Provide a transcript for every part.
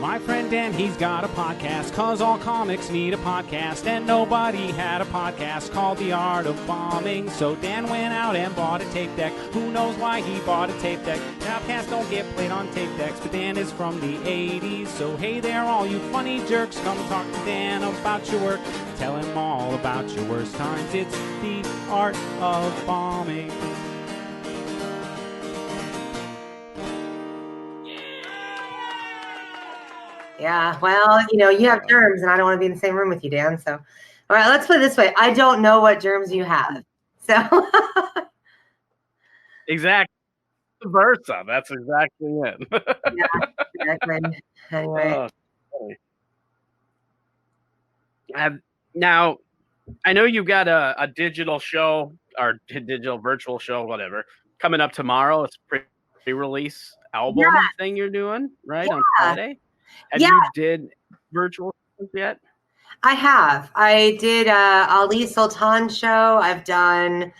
My friend Dan, he's got a podcast, cause all comics need a podcast, and nobody had a podcast called The Art of Bombing. So Dan went out and bought a tape deck. Who knows why he bought a tape deck? Podcasts don't get played on tape decks, but Dan is from the 80s. So hey there, all you funny jerks, come talk to Dan about your work. Tell him all about your worst times. It's The Art of Bombing. Yeah, well, you have germs, and I don't want to be in the same room with you, Dan. So, all right, let's put it this way. I don't know what germs you have. So, exactly. Versa. That's exactly it. Yeah, exactly. Anyway. Now, I know you've got a digital show or digital virtual show, whatever, coming up tomorrow. It's a pre-release album thing you're doing, right, on Friday? Have you did virtual shows yet? I have. I did Ali Sultan show. I've done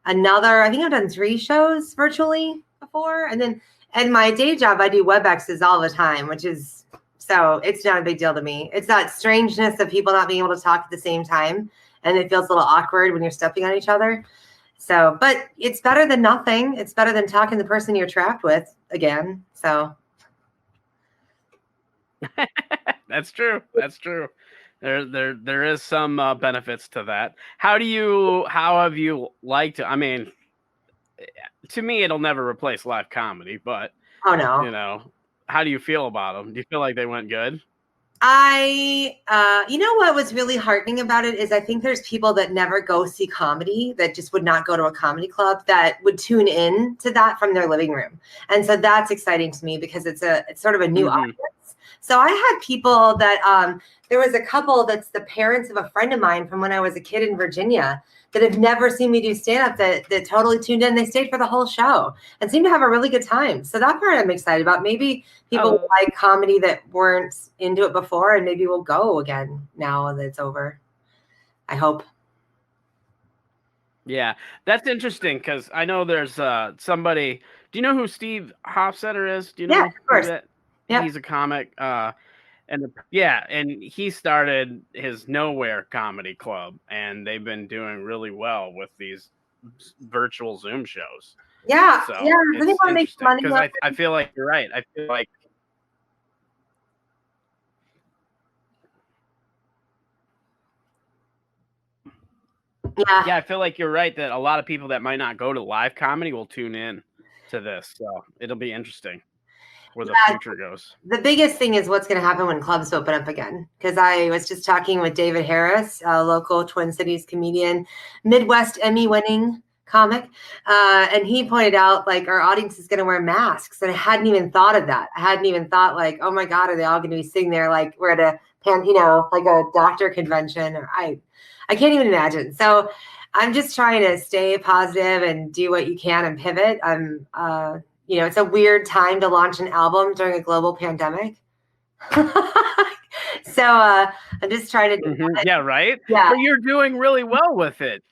I think I've done 3 shows virtually before. And then in my day job, I do WebExes all the time, so it's not a big deal to me. It's that strangeness of people not being able to talk at the same time. And it feels a little awkward when you're stepping on each other. So, but it's better than nothing. It's better than talking to the person you're trapped with again. So. That's true. There is some benefits to that. How have you liked it? I mean, to me, it'll never replace live comedy, but oh no, how do you feel about them? Do you feel like they went good? What was really heartening about it is I think there's people that never go see comedy that just would not go to a comedy club that would tune in to that from their living room. And so that's exciting to me because it's sort of a new audience. So I had people that there was a couple that's the parents of a friend of mine from when I was a kid in Virginia that have never seen me do stand-up that totally tuned in. They stayed for the whole show and seemed to have a really good time. So that part I'm excited about. Maybe people like comedy that weren't into it before, and maybe we'll go again now that it's over. I hope. Yeah, that's interesting because I know there's somebody. Do you know who Steve Hofstetter is? Do you know? Yeah, of course. Yeah, he's a comic. And he started his Nowhere Comedy Club, and they've been doing really well with these virtual Zoom shows. Yeah, so yeah. It's interesting because I feel like you're right. I feel like I feel like you're right that a lot of people that might not go to live comedy will tune in to this. So it'll be interesting where the future goes. The biggest thing is what's going to happen when clubs open up again. Because I was just talking with David Harris, a local Twin Cities comedian, Midwest Emmy-winning comic, and he pointed out like our audience is going to wear masks, and I hadn't even thought of that. I hadn't even thought like, oh my God, are they all going to be sitting there like we're at a like a doctor convention? Or I can't even imagine. So I'm just trying to stay positive and do what you can and pivot. It's a weird time to launch an album during a global pandemic. So I'm just trying to do that. Yeah, right? Yeah. But you're doing really well with it.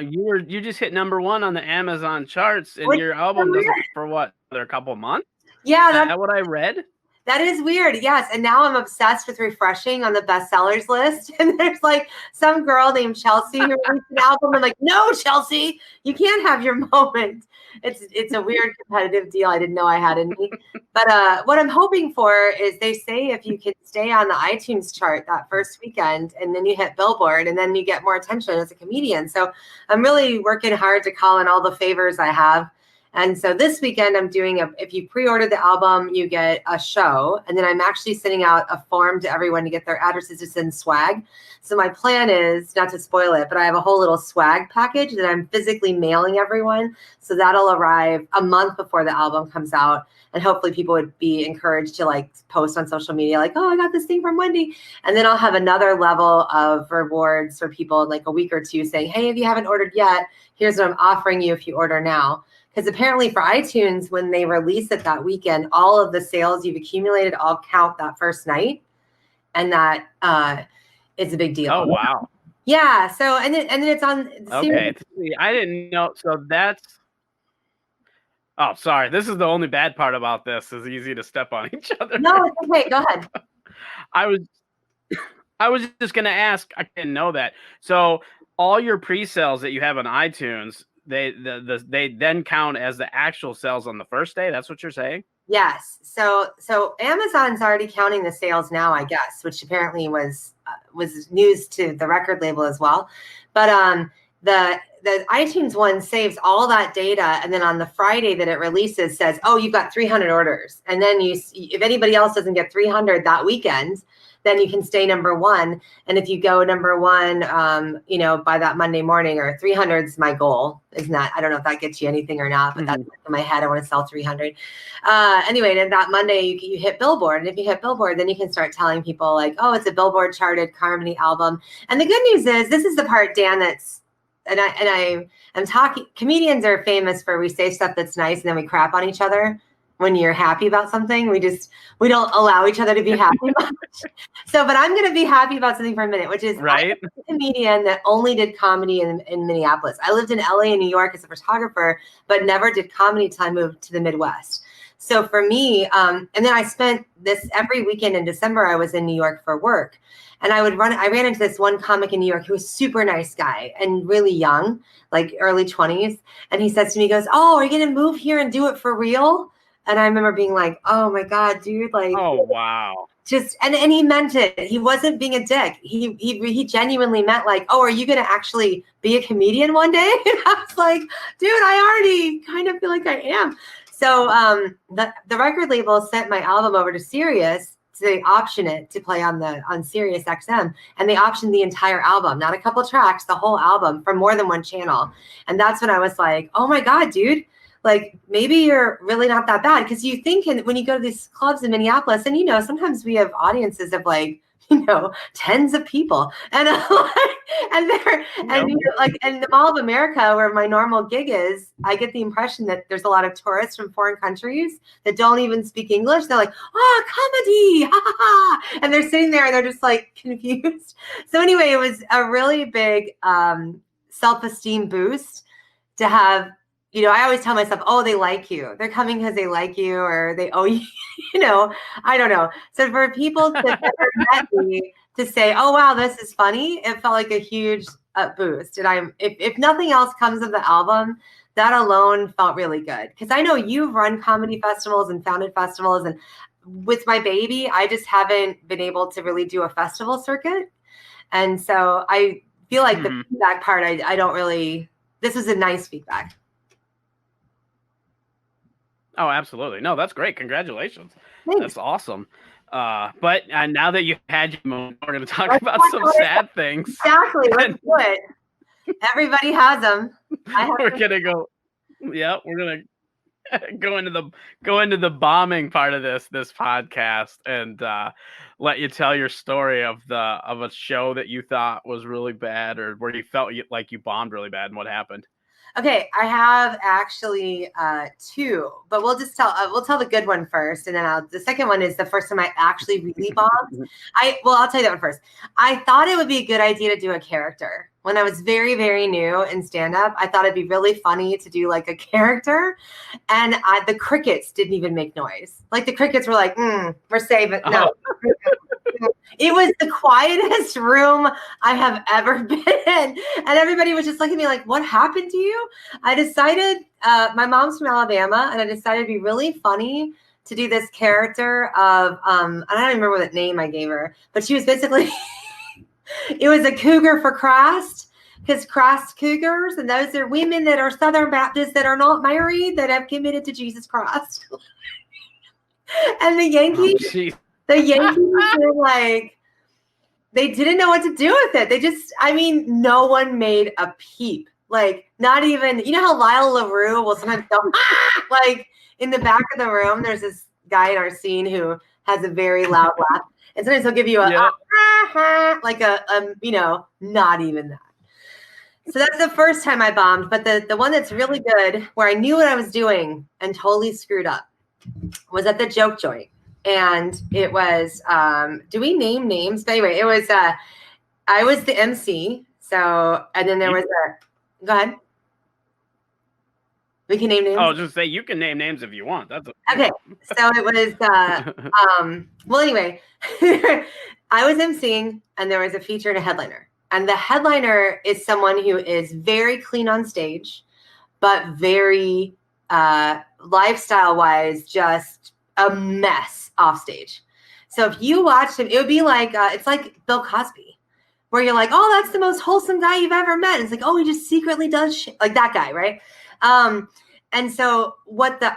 You just hit #1 on the Amazon charts, and your album doesn't for what? Another couple months? Yeah. Is that what I read? That is weird. Yes. And now I'm obsessed with refreshing on the bestsellers list. And there's like some girl named Chelsea who released an album. I'm like, no, Chelsea, you can't have your moment. It's a weird competitive deal I didn't know I had in me. But what I'm hoping for is they say if you can stay on the iTunes chart that first weekend and then you hit Billboard and then you get more attention as a comedian. So I'm really working hard to call in all the favors I have. And so this weekend I'm doing if you pre-order the album, you get a show. And then I'm actually sending out a form to everyone to get their addresses to send swag. So my plan is, not to spoil it, but I have a whole little swag package that I'm physically mailing everyone. So that'll arrive a month before the album comes out. And hopefully people would be encouraged to like post on social media, like, oh, I got this thing from Wendy. And then I'll have another level of rewards for people in like a week or two saying, hey, if you haven't ordered yet, here's what I'm offering you if you order now. Because apparently for iTunes, when they release it that weekend, all of the sales you've accumulated all count that first night. And that is a big deal. Oh, wow. Yeah. So, and then it's on. Okay. I didn't know. So that's. Oh, sorry. This is the only bad part about this is easy to step on each other. No, it's okay. Go ahead. I was I was just gonna ask. I didn't know that. So all your pre-sales that you have on iTunes, they then count as the actual sales on the first day. That's what you're saying? Yes. So Amazon's already counting the sales now, I guess, which apparently was news to the record label as well. But the iTunes one saves all that data, and then on the Friday that it releases says, "Oh, you've got 300 orders." And then if anybody else doesn't get 300 that weekend, then you can stay number one. And if you go number one, by that Monday morning, or 300 is my goal. Isn't that? I don't know if that gets you anything or not, but that's in my head. I want to sell 300. Anyway, and that Monday you hit Billboard, and if you hit Billboard, then you can start telling people like, "Oh, it's a Billboard charted Carmody album." And the good news is, this is the part, Dan, that's I'm talking. Comedians are famous for, we say stuff that's nice and then we crap on each other. When you're happy about something, we don't allow each other to be happy much. So, but I'm going to be happy about something for a minute, which is, right. I'm a comedian that only did comedy in Minneapolis. I lived in LA and New York as a photographer, but never did comedy until I moved to the Midwest. So for me, and then I spent this every weekend in December, I was in New York for work. And I ran into this one comic in New York who was a super nice guy and really young, like early 20s. And he says to me, he goes, "Oh, are you going to move here and do it for real?" And I remember being like, "Oh my God, dude!" Like, oh wow, just and he meant it. He wasn't being a dick. He genuinely meant like, "Oh, are you going to actually be a comedian one day?" And I was like, "Dude, I already kind of feel like I am." So the record label sent my album over to Sirius. So they option it to play on Sirius XM, and they optioned the entire album, not a couple tracks, the whole album from more than one channel. And that's when I was like, "Oh my God, dude. Like, maybe you're really not that bad." Because you think when you go to these clubs in Minneapolis, and sometimes we have audiences of like, tens of people, and and in the Mall of America, where my normal gig is, I get the impression that there's a lot of tourists from foreign countries that don't even speak English. They're like, "Oh, comedy, ha ha ha," and they're sitting there and they're just like confused. So anyway, it was a really big self-esteem boost to have. I always tell myself, "Oh, they like you. They're coming because they like you, or they owe you." I don't know. So for people to never met me to say, "Oh, wow, this is funny," it felt like a huge boost. And if nothing else comes of the album, that alone felt really good. Because I know you've run comedy festivals and founded festivals, and with my baby, I just haven't been able to really do a festival circuit. And so I feel like the feedback part, I don't really. This was a nice feedback. Oh, absolutely. No, that's great. Congratulations. Thanks. That's awesome. But now that you've had your moment, we're going to talk about some sad things. Exactly. Let's do it. Everybody has them. We're going to go. Yeah, we're going to go into the bombing part of this podcast, and let you tell your story of a show that you thought was really bad, or where you felt like you bombed really bad, and what happened. Okay, I have actually two, but we'll tell the good one first, and then the second one is the first time I actually really bombed. I'll tell you that one first. I thought it would be a good idea to do a character. When I was very, very new in stand-up, I thought it'd be really funny to do like a character, and the crickets didn't even make noise. Like the crickets were like, "We're safe." No. It was the quietest room I have ever been in. And everybody was just looking at me like, "What happened to you?" I decided, my mom's from Alabama, and I decided it'd be really funny to do this character of, I don't remember what name I gave her, but she was basically, it was a cougar for Christ, because Christ cougars, and those are women that are Southern Baptists that are not married, that have committed to Jesus Christ. And the Yankees. The Yankees were like, they didn't know what to do with it. No one made a peep. Like, not even, how Lyle LaRue will sometimes go, like in the back of the room, there's this guy in our scene who has a very loud laugh. And sometimes he'll give you like not even that. So that's the first time I bombed. But the one that's really good, where I knew what I was doing and totally screwed up, was at the Joke Joint. And it was, do we name names? But anyway, it was, I was the MC. So, and then there was go ahead. We can name names. Oh, just say you can name names if you want. That's okay. So it was, well, anyway, I was emceeing and there was a feature and a headliner. And the headliner is someone who is very clean on stage, but very lifestyle-wise, just a mess off stage. So if you watched him, it would be like, it's like Bill Cosby, where you're like, oh, that's the most wholesome guy you've ever met. And it's like, oh, he just secretly does shit. Like that guy, right? And so what the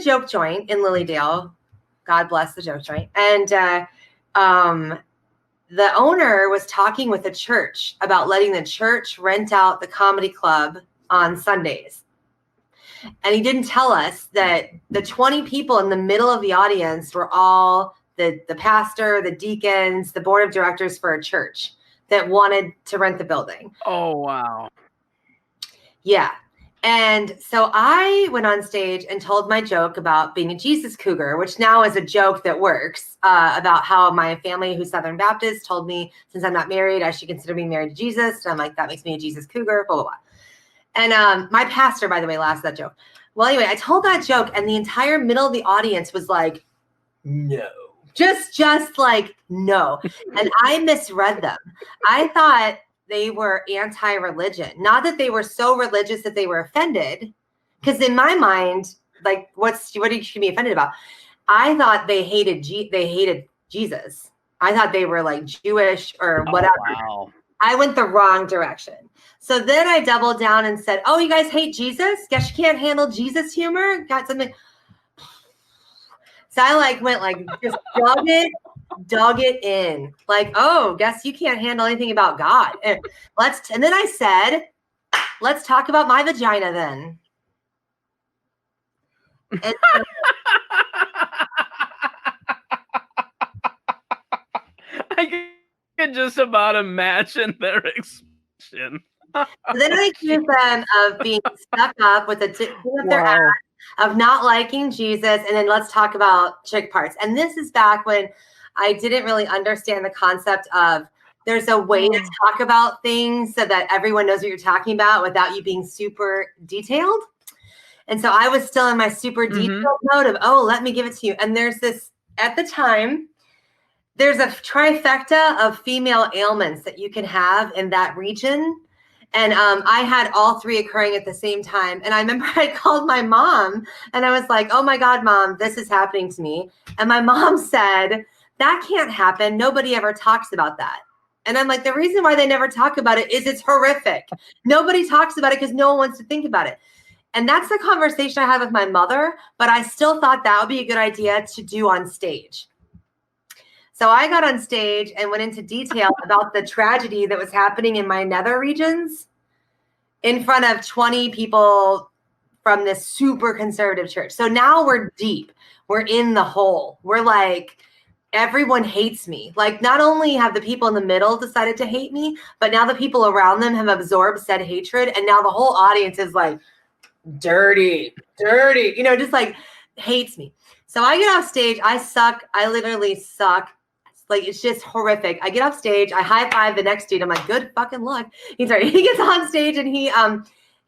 joke joint in Lilydale, God bless the joke joint. And the owner was talking with the church about letting the church rent out the comedy club on Sundays. And he didn't tell us that the 20 people in the middle of the audience were all the pastor, the deacons, the board of directors for a church that wanted to rent the building. Oh, wow. Yeah. And so I went on stage and told my joke about being a Jesus cougar, which now is a joke that works, about how my family, who's Southern Baptist, told me since I'm not married, I should consider being married to Jesus. And I'm like, that makes me a Jesus cougar, blah, blah, blah. And my pastor, by the way, laughed at that joke. Well, anyway, I told that joke and the entire middle of the audience was like, no. Just like, no. And I misread them. I thought they were anti-religion. Not that they were so religious that they were offended. Because in my mind, like, what you should be offended about? I thought they hated Jesus. I thought they were like Jewish or whatever. Wow. I went the wrong direction. So then I doubled down and said, oh, you guys hate Jesus? Guess you can't handle Jesus humor? Got something. So I went just dug it in. Like, oh, guess you can't handle anything about God. And then I said, let's talk about my vagina then. And I can just about imagine their expression. then I accused them of being stuck up with their ass, of not liking Jesus, and then let's talk about chick parts. And this is back when I didn't really understand the concept of there's a way to talk about things so that everyone knows what you're talking about without you being super detailed. And so I was still in my super detailed mode of, oh, let me give it to you. And there's this, at the time, there's a trifecta of female ailments that you can have in that region. And I had all three occurring at the same time. And I remember I called my mom and I was like, oh my God, Mom, this is happening to me. And my mom said, that can't happen. Nobody ever talks about that. And I'm like, the reason why they never talk about it is it's horrific. Nobody talks about it because no one wants to think about it. And that's the conversation I had with my mother, but I still thought that would be a good idea to do on stage. So I got on stage and went into detail about the tragedy that was happening in my nether regions in front of 20 people from this super conservative church. So now we're deep. We're in the hole. We're like, everyone hates me. Like, not only have the people in the middle decided to hate me, but now the people around them have absorbed said hatred. And now the whole audience is like, dirty, just like hates me. So I get off stage. I suck. I literally suck. Like, it's just horrific. I get off stage. I high five the next dude. I'm like, good fucking luck. He gets on stage and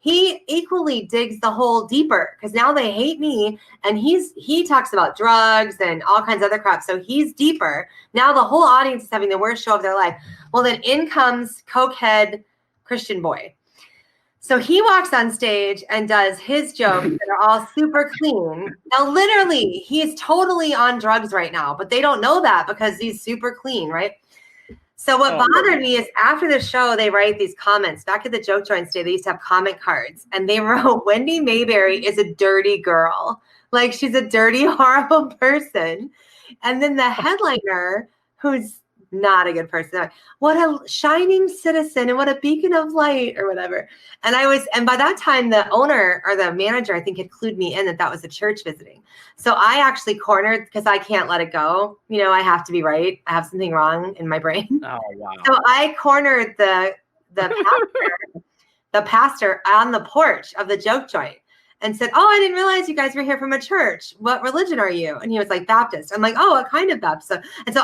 he equally digs the hole deeper because now they hate me. And he talks about drugs and all kinds of other crap. So he's deeper. Now the whole audience is having the worst show of their life. Well, then in comes cokehead Christian boy. So he walks on stage and does his jokes that are all super clean. Now, literally, he's totally on drugs right now, but they don't know that because he's super clean, right? So what bothered me is after the show, they write these comments. Back at the joke joints day, they used to have comment cards. And they wrote, Wendy Maybury is a dirty girl. Like, she's a dirty, horrible person. And then the headliner, who's not a good person, what a shining citizen and what a beacon of light or whatever. And by that time, the owner or the manager, I think, had clued me in that was a church visiting. So I actually cornered because I can't let it go. I have to be right. I have something wrong in my brain. Oh, wow. So I cornered the pastor on the porch of the joke joint and said, oh, I didn't realize you guys were here from a church. What religion are you? And he was like, Baptist. I'm like, oh, what kind of Baptist? And so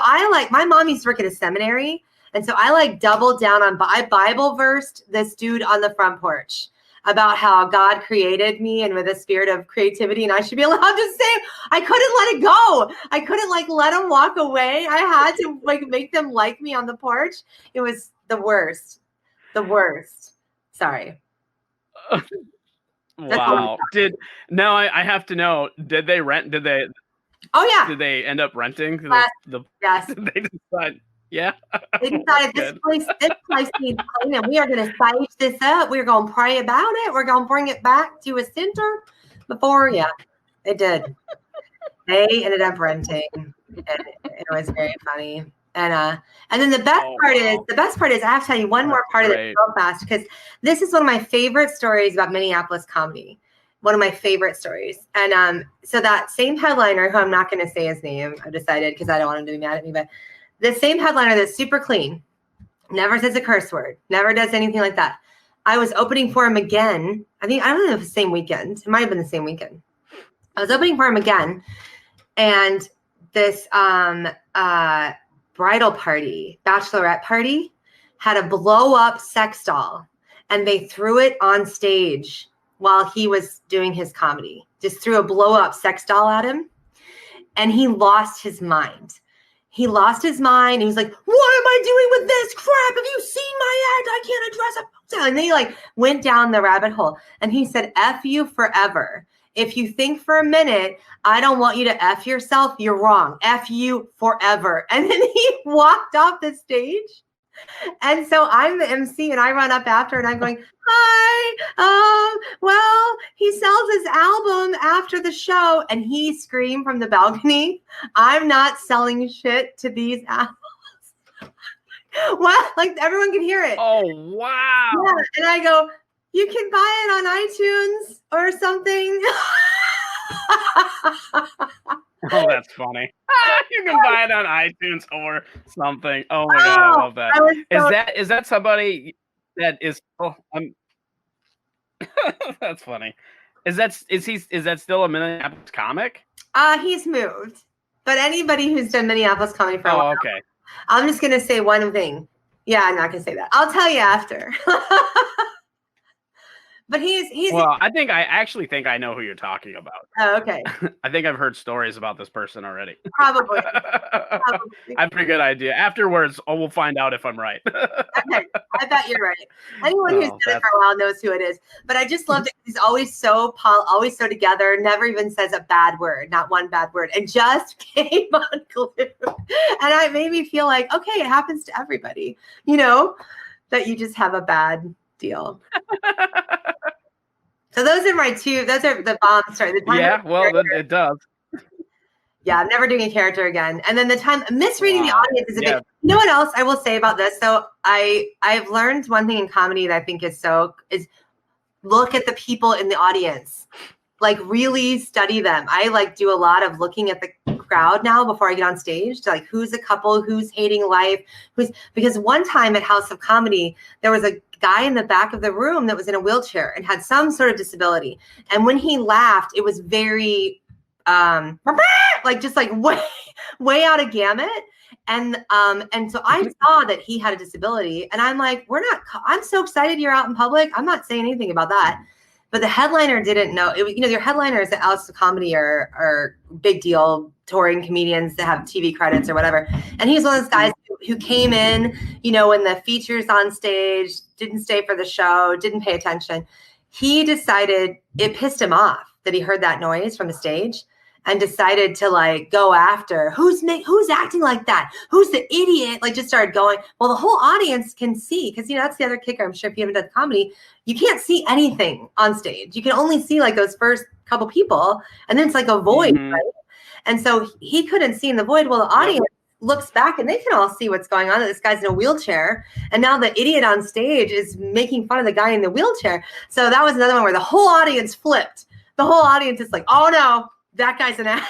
my mom used to work at a seminary. And so I doubled down on, I Bible versed this dude on the front porch. about how God created me and with a spirit of creativity, and I should be allowed to say, I couldn't let it go. I couldn't like let them walk away. I had to like make them like me on the porch. It was the worst. The worst. Sorry. Wow. I have to know, did they rent? Oh yeah. Did they end up renting yes. Did they decide? Yeah. They decided this place needs cleaning. We are going to sage this up. We're going to pray about it. We're going to bring it back to a center before. Yeah, they did. They ended up renting, and it was very funny. And then the best part is I have to tell you one more part of it real fast, because this is one of my favorite stories about Minneapolis comedy. One of my favorite stories. And so that same headliner, who I'm not going to say his name, I've decided because I don't want him to be mad at me, but the same headliner that's super clean, never says a curse word, never does anything like that. I was opening for him again. I don't know if it was the same weekend. It might have been the same weekend. I was opening for him again. And this bridal party, bachelorette party, had a blow up sex doll, and they threw it on stage while he was doing his comedy. Just threw a blow up sex doll at him, and he lost his mind. He lost his mind. He was like, what am I doing with this crap? Have you seen my act? I can't address it. And they like went down the rabbit hole. And he said, F you forever. If you think for a minute, I don't want you to F yourself, you're wrong. F you forever. And then he walked off the stage. And so I'm the MC, and I run up after, and I'm going, hi, well, he sells his album after the show. And he screamed from the balcony, I'm not selling shit to these albums. Well, like everyone can hear it. Oh, wow. Yeah. And I go, you can buy it on iTunes or something. Oh, that's funny. You can buy it on iTunes or something. Oh my God, I love that. Is that somebody that is? Oh, that's funny. Is that still a Minneapolis comic? He's moved, but anybody who's done Minneapolis comedy for a while. Okay. I'm just gonna say one thing. Yeah, I'm not gonna say that. I'll tell you after. But he's. Well, I actually think I know who you're talking about. Oh, okay. I think I've heard stories about this person already. Probably. I have a pretty good idea. Afterwards, we'll find out if I'm right. Okay, I bet you're right. Anyone who's done it for a while knows who it is. But I just love that he's always so together, never even says a bad word, not one bad word, and just came unglued. And it made me feel like, okay, it happens to everybody, that you just have a bad deal. So those are my two. Those are the bombs. Sorry, the time. Yeah, well, it does. Yeah, I'm never doing a character again. And then the time misreading the audience is a big. You know what else I will say about this? So I've learned one thing in comedy that I think is look at the people in the audience, like really study them. I like do a lot of looking at the crowd now before I get on stage to like who's a couple, who's hating life, because one time at House of Comedy there was a guy in the back of the room that was in a wheelchair and had some sort of disability, and when he laughed it was very just way out of gamut, and so I saw that he had a disability, and I'm like, I'm so excited you're out in public. I'm not saying anything about that. But the headliner didn't know. Their headliners at House of Comedy are big deal touring comedians that have TV credits or whatever. And he's one of those guys who came in, when the feature's on stage, didn't stay for the show, didn't pay attention. He decided it pissed him off that he heard that noise from the stage, and decided to like go after who's acting like that, who's the idiot, like just started going. Well, the whole audience can see, because that's the other kicker. I'm sure if you haven't done comedy, you can't see anything on stage. You can only see like those first couple people, and then it's like a void, right? And so he couldn't see in the void. Well, the audience looks back and they can all see what's going on. That this guy's in a wheelchair, and now the idiot on stage is making fun of the guy in the wheelchair. So that was another one where the whole audience flipped. The whole audience is like, oh no, that guy's an ass.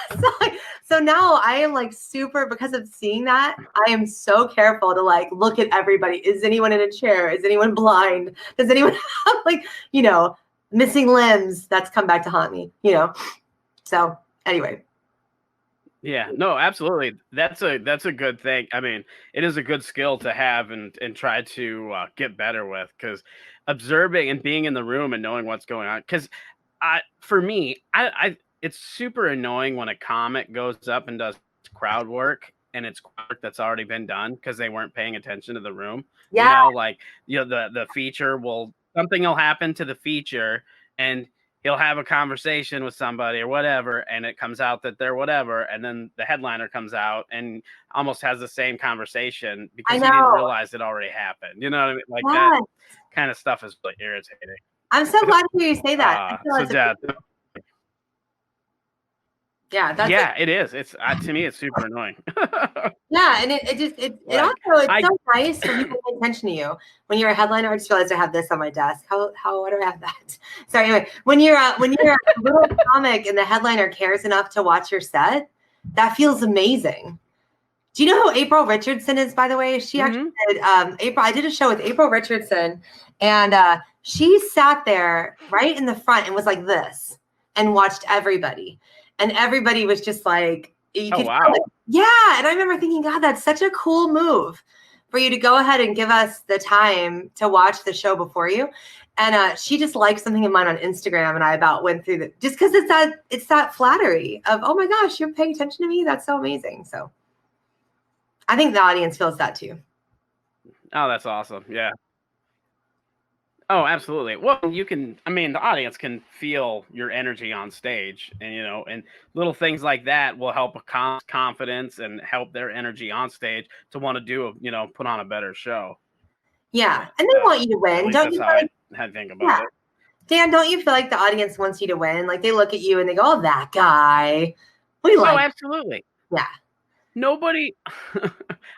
So now I am like super, because of seeing that, I am so careful to like look at everybody. Is anyone in a chair? Is anyone blind? Does anyone have missing limbs? That's come back to haunt me, So anyway. Yeah, no, absolutely. That's a good thing. I mean, it is a good skill to have and try to get better with, because observing and being in the room and knowing what's going on. Because for me, I it's super annoying when a comic goes up and does crowd work and it's work that's already been done because they weren't paying attention to the room. You Yeah, know, like the feature will something will happen to the feature and he'll have a conversation with somebody or whatever, and it comes out that they're whatever, and then the headliner comes out and almost has the same conversation I because he didn't know. realize it already happened. You know what I mean? Like that Yeah. kind of stuff is really irritating. I'm so glad to hear you say that. I feel So it's Dad, yeah, that's yeah, it is. It's to me, it's super annoying. yeah, and it Like also it's I, so nice when people pay attention to you. When you're a headliner, I just realized I have this on my desk. How why do I have that? Sorry, anyway, when you're a little comic and the headliner cares enough to watch your set, that feels amazing. Do you know who April Richardson is, by the way? She actually did April. I did a show with April Richardson, and she sat there right in the front and was like this and watched everybody. And everybody was just like, you oh could wow, feel it. Yeah. And I remember thinking, God, that's such a cool move for you to go ahead and give us the time to watch the show before you. And she just liked something of mine on Instagram, and I about went through the just because it's that flattery of, oh my gosh, you're paying attention to me. That's so amazing. So I think the audience feels that too. oh that's awesome. Yeah. Oh, absolutely. Well, you can, I mean, the audience can feel your energy on stage, and and little things like that will help a confidence and help their energy on stage to want to put on a better show. Yeah. And they want you to At win. least Don't that's you how feel like, I think about yeah. it. Dan, don't you feel like the audience wants you to win? Like they look at you and they go, oh, that guy. We Oh, like, absolutely. yeah. Nobody,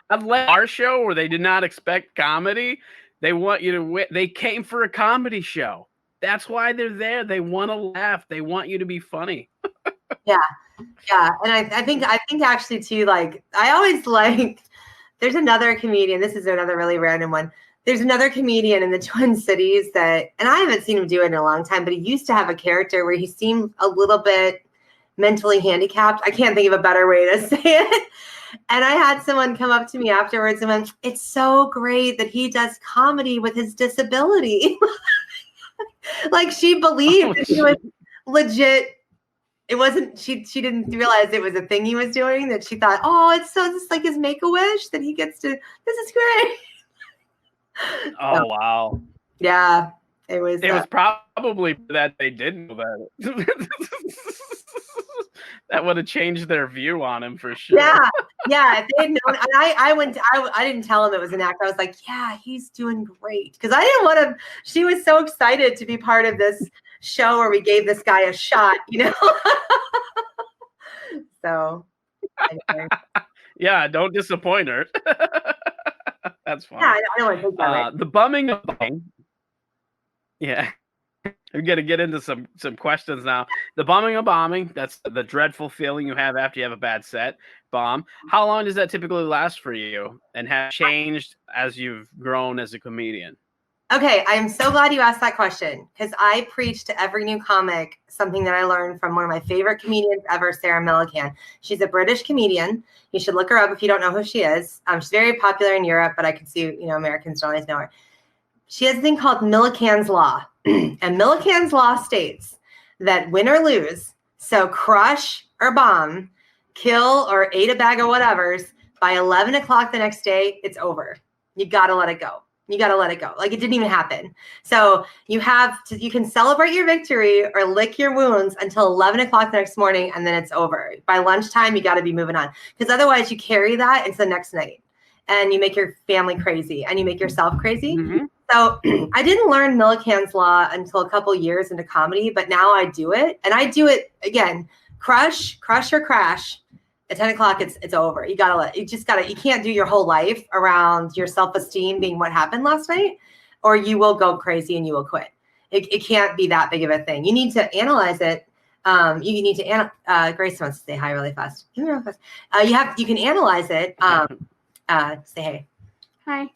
unless our show where they did not expect comedy, they want you to win. They came for a comedy show. That's why they're there. They want to laugh. They want you to be funny. Yeah. Yeah. And I think actually too, like, I always like, there's another comedian. This is another really random one. There's another comedian in the Twin Cities that, and I haven't seen him do it in a long time, but he used to have a character where he seemed a little bit mentally handicapped. I can't think of a better way to say it. And I had someone come up to me afterwards and went, it's so great that he does comedy with his disability. Like she believed that he was legit. It wasn't, she didn't realize it was a thing he was doing, that she thought, oh, it's so just like his Make-A-Wish that he gets to, this is great. Oh, So, wow. yeah, it was Probably that they didn't know that. That would have changed their view on him for sure. Yeah. If they had known, and I didn't tell him it was an act. I was like, yeah, he's doing great. Because I didn't want to, she was so excited to be part of this show where we gave this guy a shot, So, anyway. Yeah, don't disappoint her. That's fine. Yeah, I don't want to take that away. The bumming of yeah. We're gonna get into some questions now. The bumming of bombing, that's the dreadful feeling you have after you have a bad set bomb. How long does that typically last for you, and have changed as you've grown as a comedian? Okay, I'm so glad you asked that question, because I preach to every new comic something that I learned from one of my favorite comedians ever, Sarah Millican. She's a British comedian. You should look her up if you don't know who she is. She's very popular in Europe, but I can see, Americans don't always know her. She has a thing called Millican's Law. And Millican's Law states that win or lose, so crush or bomb, kill or eat a bag of whatevers, by 11 o'clock the next day, it's over. You got to let it go. You got to let it go. Like it didn't even happen. So you can celebrate your victory or lick your wounds until 11 o'clock the next morning, and then it's over. By lunchtime, you got to be moving on, because otherwise you carry that into the next night and you make your family crazy and you make yourself crazy. Mm-hmm. So I didn't learn Millican's Law until a couple years into comedy, but now I do it. And I do it again, crush or crash. At 10 o'clock, it's over. You can't do your whole life around your self-esteem being what happened last night, or you will go crazy and you will quit. It can't be that big of a thing. You need to analyze it. Grace wants to say hi really fast. Give me real fast. You can analyze it. Say hey. Hi.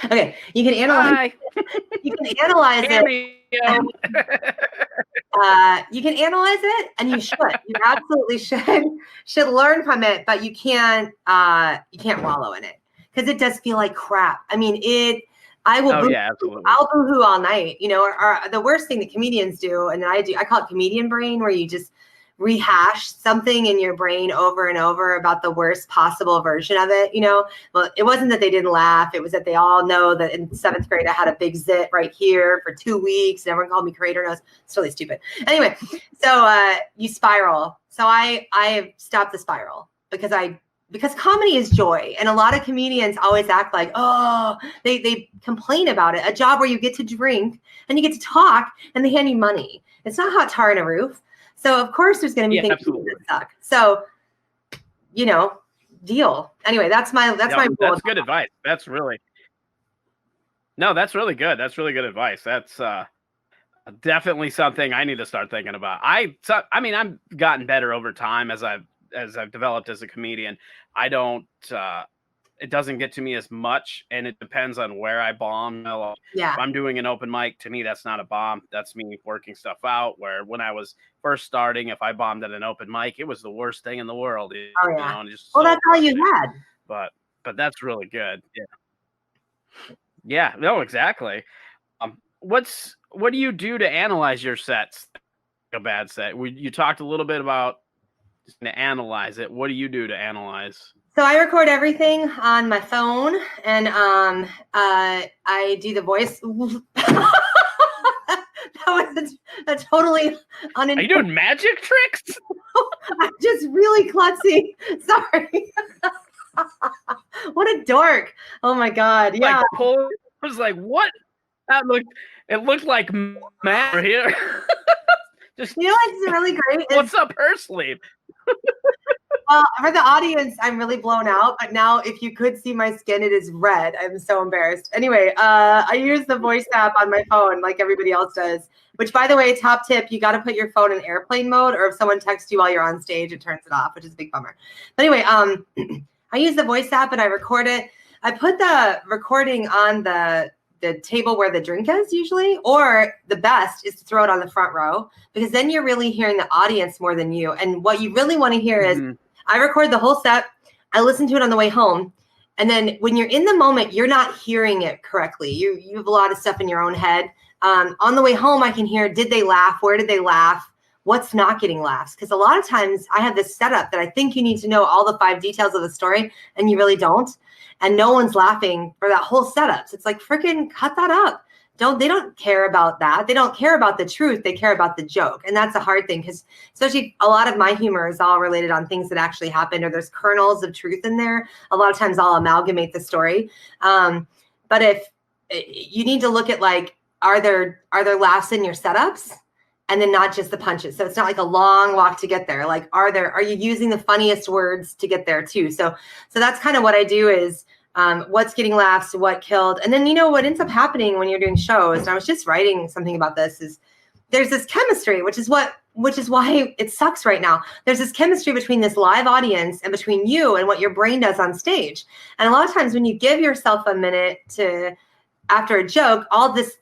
Okay, you can analyze. You can analyze it. You can analyze it, and you should. You absolutely should learn from it, but you can't wallow in it because it does feel like crap. I mean, I will. Absolutely. I'll boohoo all night. You know, or the worst thing that comedians do, and I call it comedian brain, where you just rehash something in your brain over and over about the worst possible version of it. You know, well, it wasn't that they didn't laugh. It was that they all know that in 7th grade, I had a big zit right here for 2 weeks. And everyone called me crater nose. It's really stupid. Anyway, so you spiral. So I stopped the spiral because comedy is joy. And a lot of comedians always act like, oh, they complain about it. A job where you get to drink and you get to talk and they hand you money. It's not hot tar in a roof. So of course there's going to be things that suck. So, you know, deal. Anyway, that's my That's good advice. That's really good. That's really good advice. That's definitely something I need to start thinking about. I've gotten better over time as I've developed as a comedian. I don't it doesn't get to me as much, and it depends on where I bomb. If I'm doing an open mic, to me, that's not a bomb. That's me working stuff out. Where when I was first starting, if I bombed at an open mic, it was the worst thing in the world. That's all you had. But that's really good. Yeah. No, exactly. What do you do to analyze your sets? A bad set. You talked a little bit about to analyze it. What do you do to analyze? So I record everything on my phone, and I do the voice. That was a totally Are you doing magic tricks? I'm just really klutzy. Sorry. What a dork. Oh my God. Yeah. I was like, what? It looked like Matt here. Just, you know what's really great? What's up her sleeve? Well, for the audience, I'm really blown out. But now, if you could see my skin, it is red. I'm so embarrassed. Anyway, I use the voice app on my phone like everybody else does. Which, by the way, top tip, you got to put your phone in airplane mode, or if someone texts you while you're on stage, it turns it off, which is a big bummer. But anyway, I use the voice app and I record it. I put the recording on the table where the drink is usually, or the best is to throw it on the front row, because then you're really hearing the audience more than you. And what you really want to hear is, I record the whole set, I listen to it on the way home, and then when you're in the moment, you're not hearing it correctly. You have a lot of stuff in your own head. On the way home, I can hear, did they laugh? Where did they laugh? What's not getting laughs? Because a lot of times I have this setup that I think you need to know all the 5 details of the story, and you really don't. And no one's laughing for that whole setup. So it's like, freaking cut that up. They don't care about that. They don't care about the truth. They care about the joke. And that's a hard thing, because especially a lot of my humor is all related on things that actually happened, or there's kernels of truth in there. A lot of times I'll amalgamate the story. But if you need to look at, like, are there laughs in your setups? And then not just the punches. So it's not like a long walk to get there. Like, are you using the funniest words to get there too? So that's kind of what I do is, what's getting laughs, what killed. And then, you know, what ends up happening when you're doing shows, and I was just writing something about this, is there's this chemistry, which is why it sucks right now. There's this chemistry between this live audience and between you and what your brain does on stage. And a lot of times when you give yourself a minute to, after a joke, all this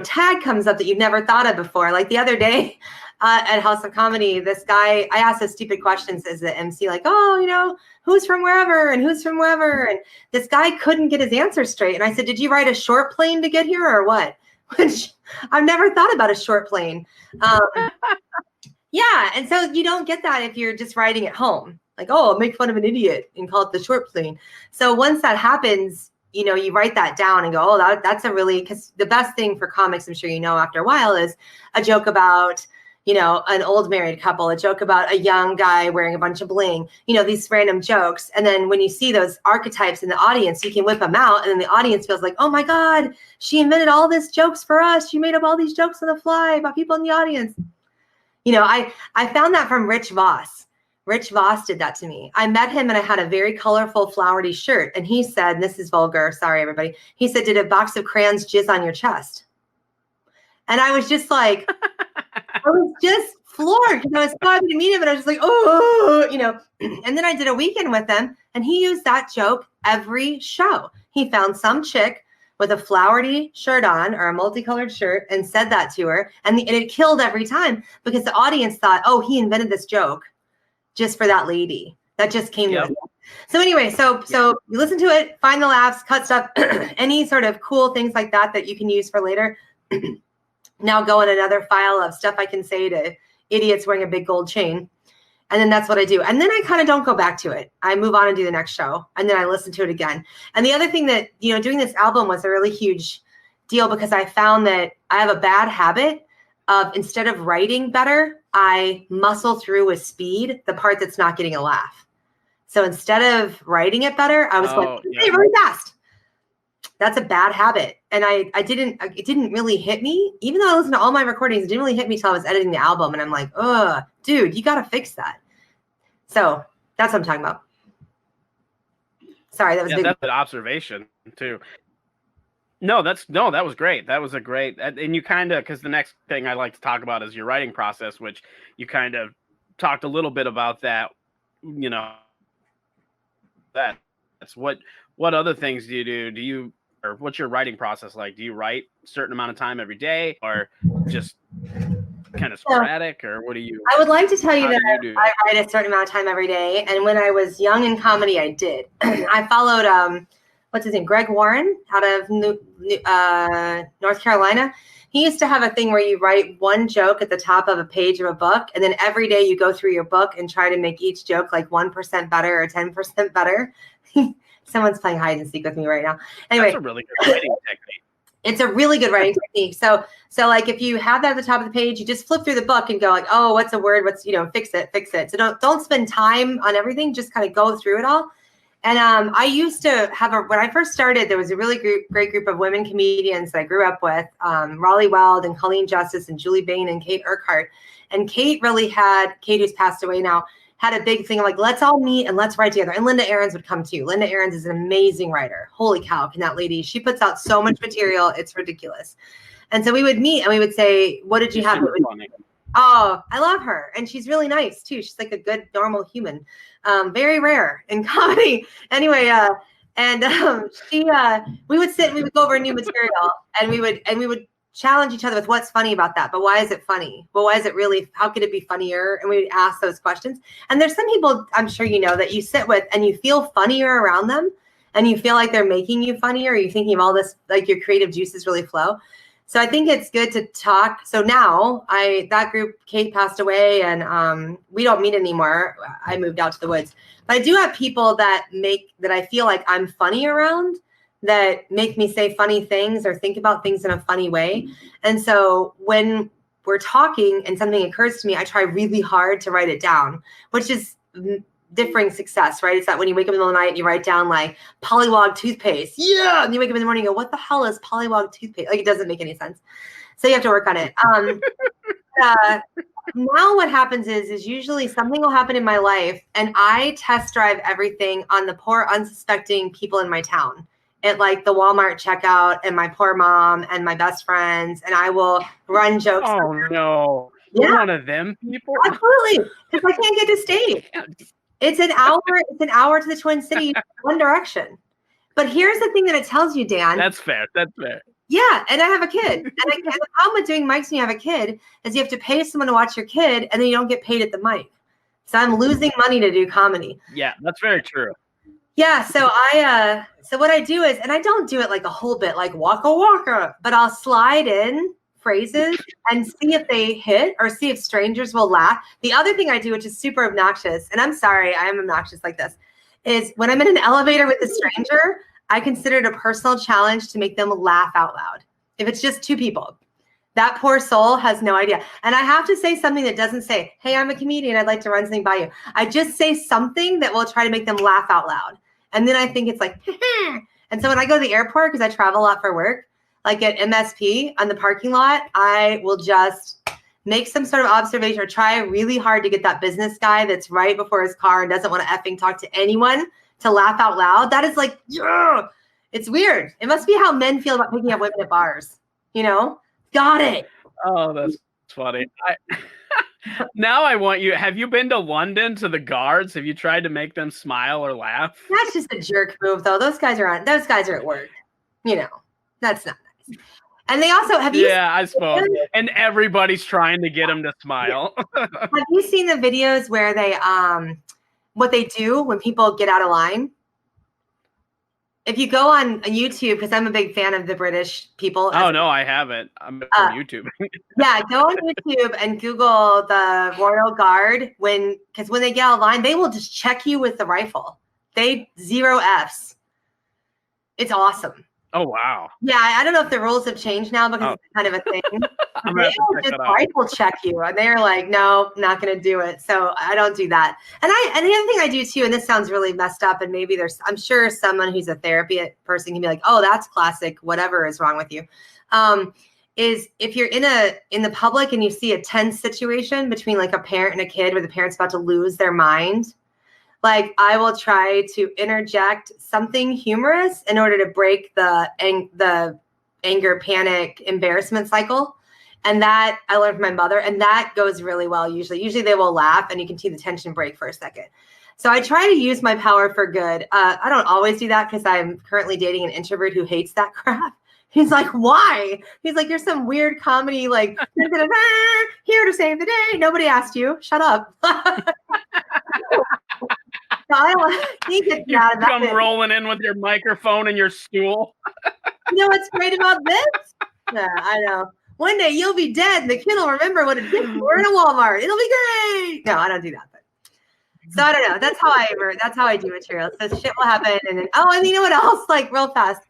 tag comes up that you've never thought of before. Like the other day at House of Comedy, this guy, I asked those stupid questions as the MC, like, oh, who's from wherever and who's from wherever. And this guy couldn't get his answer straight. And I said, did you ride a short plane to get here or what? Which I've never thought about a short plane. Yeah. And so you don't get that if you're just riding at home. Like, oh, I'll make fun of an idiot and call it the short plane. So once that happens, you write that down and go, oh, that's because the best thing for comics, I'm sure after a while, is a joke about, an old married couple, a joke about a young guy wearing a bunch of bling, these random jokes. And then when you see those archetypes in the audience, you can whip them out. And then the audience feels like, oh my God, she invented all these jokes for us. She made up all these jokes on the fly about people in the audience. I found that from Rich Voss. Rich Voss did that to me. I met him and I had a very colorful, flowery shirt. And he said, and this is vulgar, sorry, everybody. He said, did a box of crayons jizz on your chest? And I was just like, I was just floored. I was so happy to meet him. And I was just like, oh, And then I did a weekend with him and he used that joke every show. He found some chick with a flowery shirt on or a multicolored shirt and said that to her. And it killed every time because the audience thought, oh, he invented this joke just for that lady that just came to us. So anyway, so you listen to it, find the laughs, cut stuff, any sort of cool things like that you can use for later. Now go in another file of stuff I can say to idiots wearing a big gold chain. And then that's what I do. And then I kind of don't go back to it. I move on and do the next show. And then I listen to it again. And the other thing that, doing this album was a really huge deal because I found that I have a bad habit of, instead of writing better, I muscle through with speed the part that's not getting a laugh. So instead of writing it better, I was hey, really fast. That's a bad habit. And it didn't really hit me. Even though I listened to all my recordings, it didn't really hit me till I was editing the album. And I'm like, oh, dude, you got to fix that. So that's what I'm talking about. Sorry, that was big. That's an observation too. No, that was great. That was a great, and you kind of, because the next thing I like to talk about is your writing process, which you kind of talked a little bit about that, that's what other things do you do? Do you, or what's your writing process like? Do you write a certain amount of time every day or just kind of sporadic, or what do you? I would like to tell you that I write a certain amount of time every day. And when I was young in comedy, I did. I followed, what's his name? Greg Warren out of North Carolina. He used to have a thing where you write one joke at the top of a page of a book. And then every day you go through your book and try to make each joke like 1% better or 10% better. Someone's playing hide and seek with me right now. Anyway, that's a really good writing technique. It's a really good writing technique. So like if you have that at the top of the page, you just flip through the book and go like, oh, what's a word? What's, fix it. So don't spend time on everything. Just kind of go through it all. And I used to have when I first started, there was a really great group of women comedians that I grew up with, Raleigh Weld and Colleen Justice and Julie Bain and Kate Urquhart. And Kate, who's passed away now, had a big thing of like, let's all meet and let's write together. And Linda Ahrens would come too. Linda Ahrens is an amazing writer. Holy cow, can that lady, she puts out so much material. It's ridiculous. And so we would meet and we would say, what did you have? Oh, I love her. And she's really nice too. She's like a good, normal human. Very rare in comedy. Anyway, we would sit and we would go over new material and we would challenge each other with what's funny about that. But why is it funny? Well, why is it really, how could it be funnier? And we would ask those questions. And there's some people, I'm sure that you sit with and you feel funnier around them and you feel like they're making you funnier. You're thinking of all this, like your creative juices really flow. So I think it's good to talk. So now that group, Kate passed away and we don't meet anymore. I moved out to the woods, but I do have people that I feel like I'm funny around, that make me say funny things or think about things in a funny way. And so when we're talking and something occurs to me, I try really hard to write it down, which is differing success, right? It's that when you wake up in the middle of the night and you write down like polywog toothpaste. Yeah. And you wake up in the morning and go, what the hell is polywog toothpaste? Like it doesn't make any sense. So you have to work on it. Now what happens is usually something will happen in my life and I test drive everything on the poor unsuspecting people in my town. At like the Walmart checkout and my poor mom and my best friends. And I will run jokes. Oh no. You're one of them people? Absolutely. Because I can't get to state. It's an hour to the Twin Cities, one direction. But here's the thing that it tells you, Dan. That's fair. Yeah. And I have a kid. And the problem with doing mics when you have a kid is you have to pay someone to watch your kid and then you don't get paid at the mic. So I'm losing money to do comedy. Yeah, that's very true. Yeah, so so what I do is, and I don't do it like a whole bit like waka waka, but I'll slide in phrases and see if they hit or see if strangers will laugh. The other thing I do, which is super obnoxious, and I'm sorry, I am obnoxious like this, is when I'm in an elevator with a stranger, I consider it a personal challenge to make them laugh out loud. If it's just two people, that poor soul has no idea. And I have to say something that doesn't say, hey, I'm a comedian, I'd like to run something by you. I just say something that will try to make them laugh out loud. And then I think it's like, and so when I go to the airport, because I travel a lot for work, like at MSP on the parking lot, I will just make some sort of observation or try really hard to get that business guy that's right before his car and doesn't want to effing talk to anyone to laugh out loud. That is like, yeah, it's weird. It must be how men feel about picking up women at bars, Got it. Oh, that's funny. Now I want you. Have you been to London to the guards? Have you tried to make them smile or laugh? That's just a jerk move, though. Those guys are at work. That's not nice. And they also have you? Yeah, I suppose. And everybody's trying to get them to smile. Have you seen the videos where they what they do when people get out of line? If you go on YouTube, because I'm a big fan of the British people. Oh, no, I haven't. I'm from YouTube. Yeah, go on YouTube and Google the Royal Guard because when they get out of line, they will just check you with the rifle. They 0 Fs. It's awesome. Oh, wow. Yeah, I don't know if the rules have changed now because it's kind of a thing. They will just rifle check you, and they're like, no, not going to do it. So I don't do that. And the other thing I do too, and this sounds really messed up, and maybe I'm sure someone who's a therapy person can be like, oh, that's classic. Whatever is wrong with you, is if you're in the public and you see a tense situation between like a parent and a kid where the parent's about to lose their mind. Like I will try to interject something humorous in order to break the anger, panic, embarrassment cycle. And that I learned from my mother, and that goes really well usually. Usually they will laugh and you can see the tension break for a second. So I try to use my power for good. I don't always do that because I'm currently dating an introvert who hates that crap. He's like, why? He's like, you're some weird comedy, like, here to save the day. Nobody asked you. Shut up. He gets You out of that. come rolling in with your microphone and your stool. You know what's great about this? Yeah, I know. One day you'll be dead and the kid will remember what it did. We're in a Walmart. It'll be great. No, I don't do that. But so I don't know. That's how I do material. So shit will happen. And then, and you know what else? Like real fast.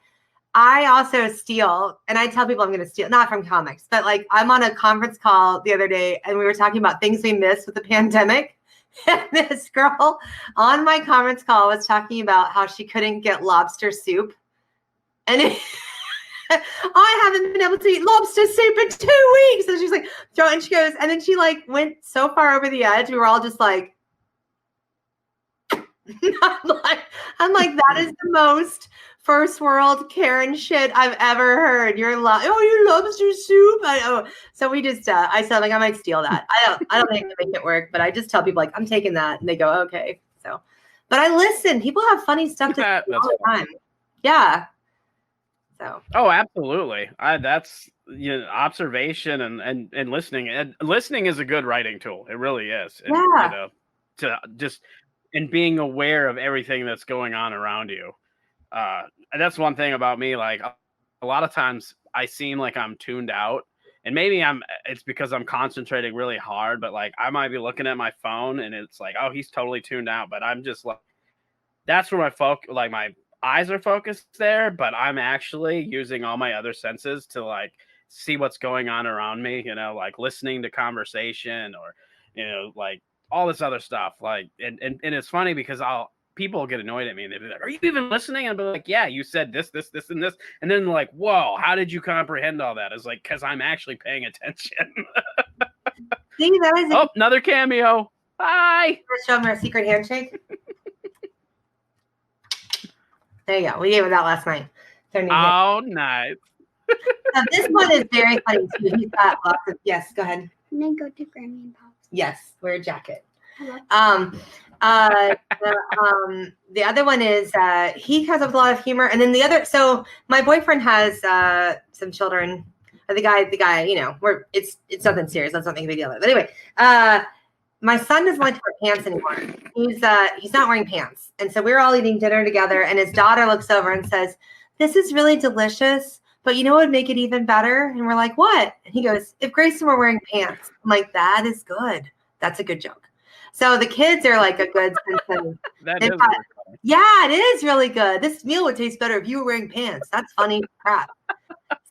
I also steal, and I tell people I'm going to steal, not from comics, but like I'm on a conference call the other day and we were talking about things we missed with the pandemic. And this girl on my conference call was talking about how she couldn't get lobster soup. And I haven't been able to eat lobster soup in 2 weeks. And she's like, and she goes, and then she like went so far over the edge. We were all just like, I'm like, that is the most first world Karen shit I've ever heard. You're like, you lobster soup. So we just, I said like, I might steal that. I don't think I can make it work, but I just tell people like, I'm taking that. And they go, okay. So, but I listen, people have funny stuff to say all the time. Yeah. So. Oh, absolutely. That's observation and listening. And listening is a good writing tool. It really is. And, yeah. To just, and being aware of everything that's going on around you. And that's one thing about me. Like a lot of times I seem like I'm tuned out, and maybe it's because I'm concentrating really hard, but like I might be looking at my phone and it's like, oh, he's totally tuned out. But I'm just like, that's where my eyes are focused there, but I'm actually using all my other senses to like see what's going on around me, like listening to conversation or, like all this other stuff. Like, and it's funny because people get annoyed at me and they'll be like, are you even listening? And I'll be like, yeah, you said this, and this. And then like, whoa, how did you comprehend all that? It's like, cause I'm actually paying attention. See, that is another cameo. Bye. Show them our secret handshake. There you go. We gave it that last night. Nice. Now, this one is very funny too. He's got lots of, yes, go ahead. And then go to Grammy and Pops. Yes, wear a jacket. The other one is he comes up with a lot of humor, and then so my boyfriend has some children. The guy, it's nothing serious. Let's not make a big deal of it. But anyway, my son doesn't like to wear pants anymore. He's not wearing pants, and so we're all eating dinner together, and his daughter looks over and says, "This is really delicious, but you know what would make it even better?" And we're like, "What?" And he goes, "If Grayson were wearing pants." I'm like, "That is good. That's a good joke." So the kids are like a good sense of yeah, it is really good. This meal would taste better if you were wearing pants. That's funny crap.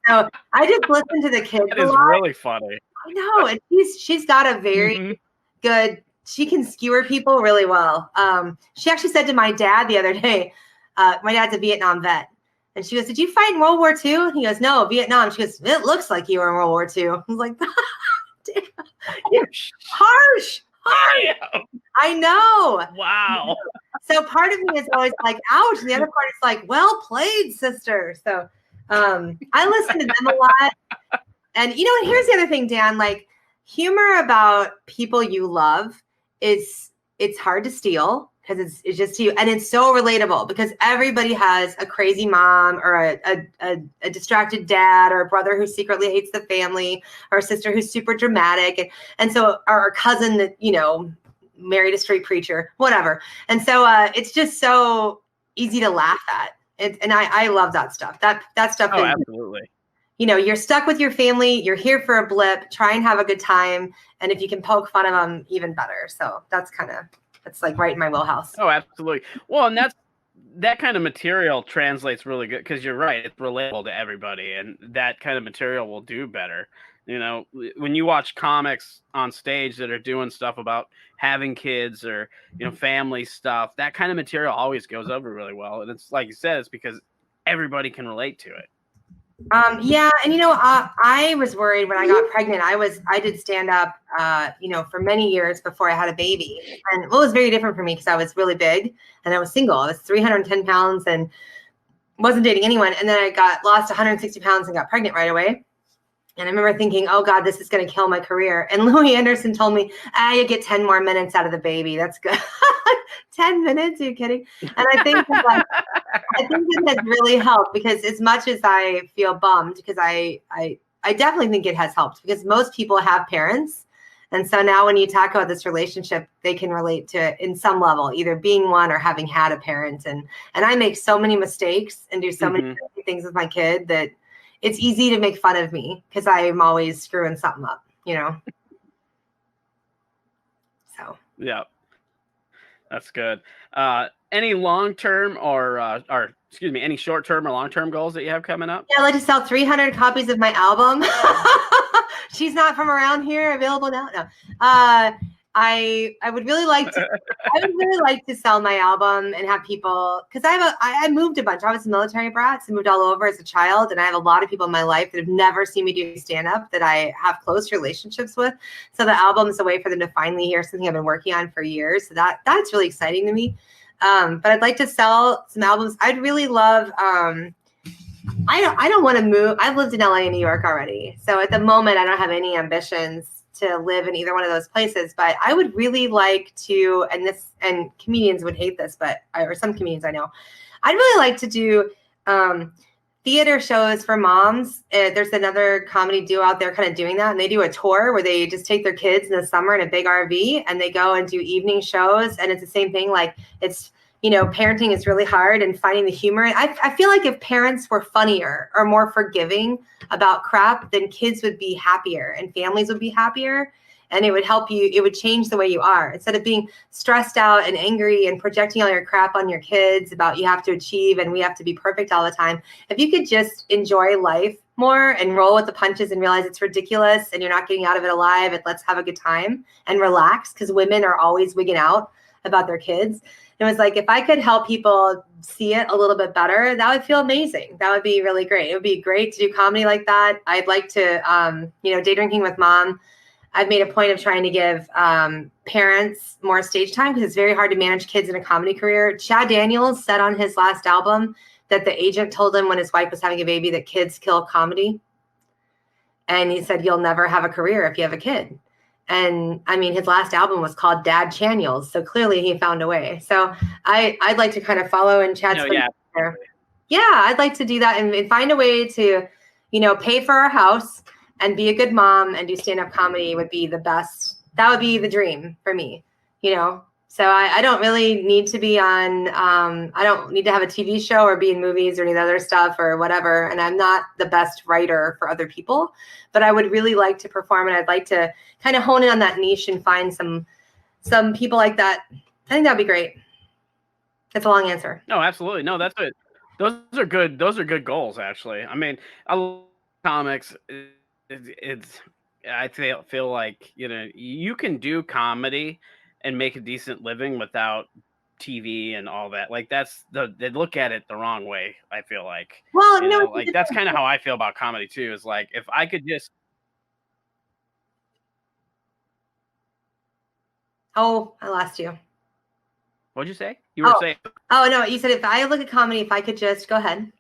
So I just listen to the kids. That is really funny. I know. And she's got a very good, she can skewer people really well. She actually said to my dad the other day, my dad's a Vietnam vet. And she goes, "Did you fight in World War II?" And he goes, "No, Vietnam." She goes, "It looks like you were in World War II." I was like, damn. Harsh. I know. Wow. So part of me is always like, ouch. And the other part is like, well played, sister. So I listen to them a lot. And, and here's the other thing, Dan, like humor about people you love it's hard to steal. because it's just you, and it's so relatable because everybody has a crazy mom or a distracted dad or a brother who secretly hates the family or a sister who's super dramatic, and so or a cousin that married a straight preacher, whatever. And so it's just so easy to laugh at it, and I love that stuff. That stuff. Oh, absolutely. You're stuck with your family. You're here for a blip. Try and have a good time, and if you can poke fun of them, even better. So that's like right in my wheelhouse. Oh, absolutely. Well, and that kind of material translates really good because you're right. It's relatable to everybody, and that kind of material will do better. When you watch comics on stage that are doing stuff about having kids or, family stuff, that kind of material always goes over really well. And it's like you said, it's because everybody can relate to it. Yeah. And, I was worried when I got pregnant. I did stand up, for many years before I had a baby. And it was very different for me because I was really big and I was single. I was 310 pounds and wasn't dating anyone. And then I lost 160 pounds and got pregnant right away. And I remember thinking, oh God, this is going to kill my career. And Louis Anderson told me, you get 10 more minutes out of the baby. That's good. 10 minutes? Are you kidding? And I think it has really helped because as much as I feel bummed, because I definitely think it has helped because most people have parents. And so now when you talk about this relationship, they can relate to it in some level, either being one or having had a parent. And I make so many mistakes and do so many things with my kid that it's easy to make fun of me because I'm always screwing something up, So. Yeah, that's good. Any long-term any short-term or long-term goals that you have coming up? Yeah, I'd like to sell 300 copies of my album. She's not from around here. Available now. No. I would really like to sell my album and have people, because I moved a bunch. I was a military brat, so I moved all over as a child, and I have a lot of people in my life that have never seen me do stand-up that I have close relationships with. So the album is a way for them to finally hear something I've been working on for years. So that's really exciting to me. But I'd like to sell some albums. I'd really love. I don't want to move. I've lived in LA and New York already, so at the moment I don't have any ambitions to live in either one of those places, but I would really like to, and comedians would hate this, or some comedians I know, I'd really like to do theater shows for moms. There's another comedy duo out there kind of doing that, and they do a tour where they just take their kids in the summer in a big RV and they go and do evening shows, and it's the same thing. Like it's, parenting is really hard and finding the humor. I feel like if parents were funnier or more forgiving about crap, then kids would be happier and families would be happier. And it would help you. It would change the way you are. Instead of being stressed out and angry and projecting all your crap on your kids about you have to achieve and we have to be perfect all the time. If you could just enjoy life more and roll with the punches and realize it's ridiculous and you're not getting out of it alive, and let's have a good time and relax, because women are always wigging out about their kids. It was like, if I could help people see it a little bit better, that would feel amazing. That would be really great. It would be great to do comedy like that. I'd like to, day drinking with mom. I've made a point of trying to give parents more stage time because it's very hard to manage kids in a comedy career. Chad Daniels said on his last album that the agent told him when his wife was having a baby that kids kill comedy. And he said, you'll never have a career if you have a kid. And I mean, his last album was called Dad Chaniels. So clearly he found a way. So I'd like to kind of follow in Chad's there. Yeah, I'd like to do that and find a way to, pay for our house and be a good mom and do stand-up comedy would be the best. That would be the dream for me, So I don't really need to be on, I don't need to have a TV show or be in movies or any other stuff or whatever. And I'm not the best writer for other people, but I would really like to perform, and I'd like to kind of hone in on that niche and find some people like that. I think that'd be great. That's a long answer. No, absolutely. No, that's it. Those are good. Those are good goals, actually. I mean, I love comics. I feel like, you can do comedy and make a decent living without TV and all that. Like they look at it the wrong way, I feel like. Well, like that's kind of how I feel about comedy too, is like, if I could just. Oh, I lost you. What'd you say? You were saying. Oh, no, you said if I look at comedy, if I could just go ahead.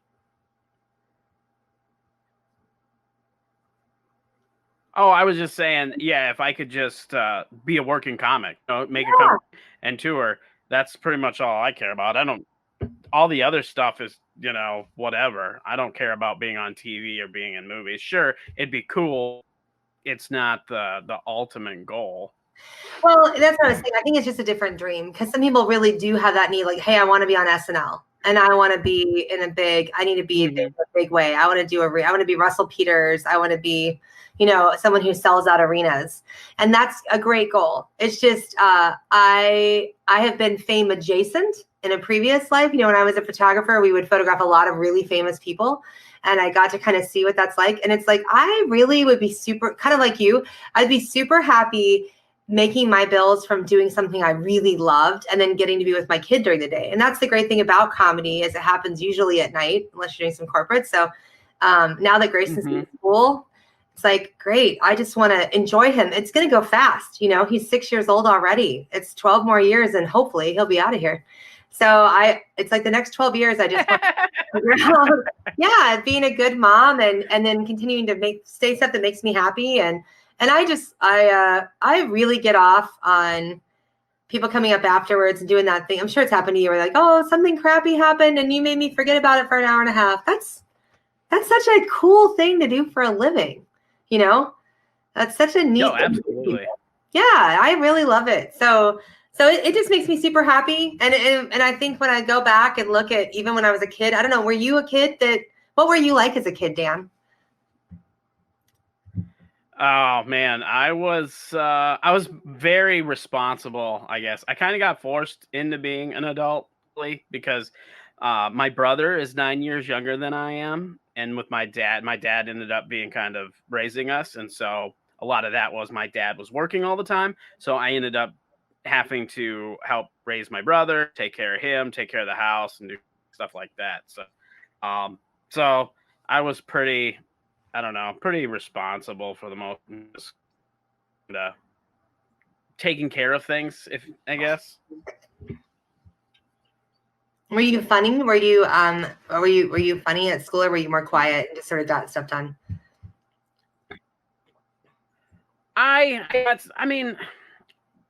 Oh, I was just saying, yeah, if I could just be a working comic, make a cover and tour, That's pretty much all I care about. All the other stuff is, whatever. I don't care about being on TV or being in movies. Sure, it'd be cool. It's not the ultimate goal. Well, that's what I was saying. I think it's just a different dream because some people really do have that need. Like, hey, I want to be on SNL and I want to be I need to be in a big way. I want to I want to be Russell Peters. I want to be, someone who sells out arenas. And that's a great goal. It's just, I have been fame adjacent in a previous life. When I was a photographer, we would photograph a lot of really famous people. And I got to kind of see what that's like. And it's like, I really would be super, kind of like you, I'd be super happy making my bills from doing something I really loved and then getting to be with my kid during the day. And that's the great thing about comedy is it happens usually at night, unless you're doing some corporate. So now that Grayson's in school, it's like, great. I just want to enjoy him. It's going to go fast. He's 6 years old already. It's 12 more years and hopefully he'll be out of here. So it's like the next 12 years, I just want to figure out, being a good mom and then continuing to say stuff that makes me happy. And I really get off on people coming up afterwards and doing that thing. I'm sure it's happened to you. Where like, oh, something crappy happened and you made me forget about it for an hour and a half. That's such a cool thing to do for a living. That's such a neat. No, absolutely. Yeah, I really love it. So it just makes me super happy. And I think when I go back and look at even when I was a kid, I don't know, were you a kid what were you like as a kid, Dan? Oh man, I was very responsible, I guess. I kind of got forced into being an adult because my brother is 9 years younger than I am, and with my dad ended up being kind of raising us, and so a lot of that was my dad was working all the time, so I ended up having to help raise my brother, take care of him, take care of the house, and do stuff like that. So I was pretty responsible for the most, taking care of things, I guess. Were you funny? Were you funny at school, or were you more quiet and just sort of got stuff done? I mean,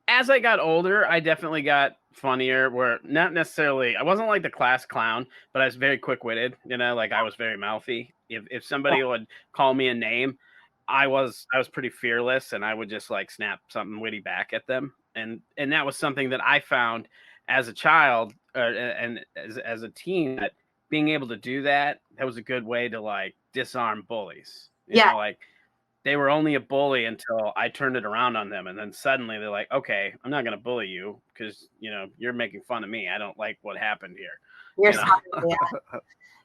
as I got older, I definitely got funnier. Where not necessarily, I wasn't like the class clown, but I was very quick-witted. Like I was very mouthy. If somebody would call me a name, I was pretty fearless, and I would just like snap something witty back at them. And that was something that I found as a child and as a teen, that being able to do that was a good way to like disarm bullies. You know, like they were only a bully until I turned it around on them. And then suddenly they're like, okay, I'm not going to bully you because, you're making fun of me. I don't like what happened here.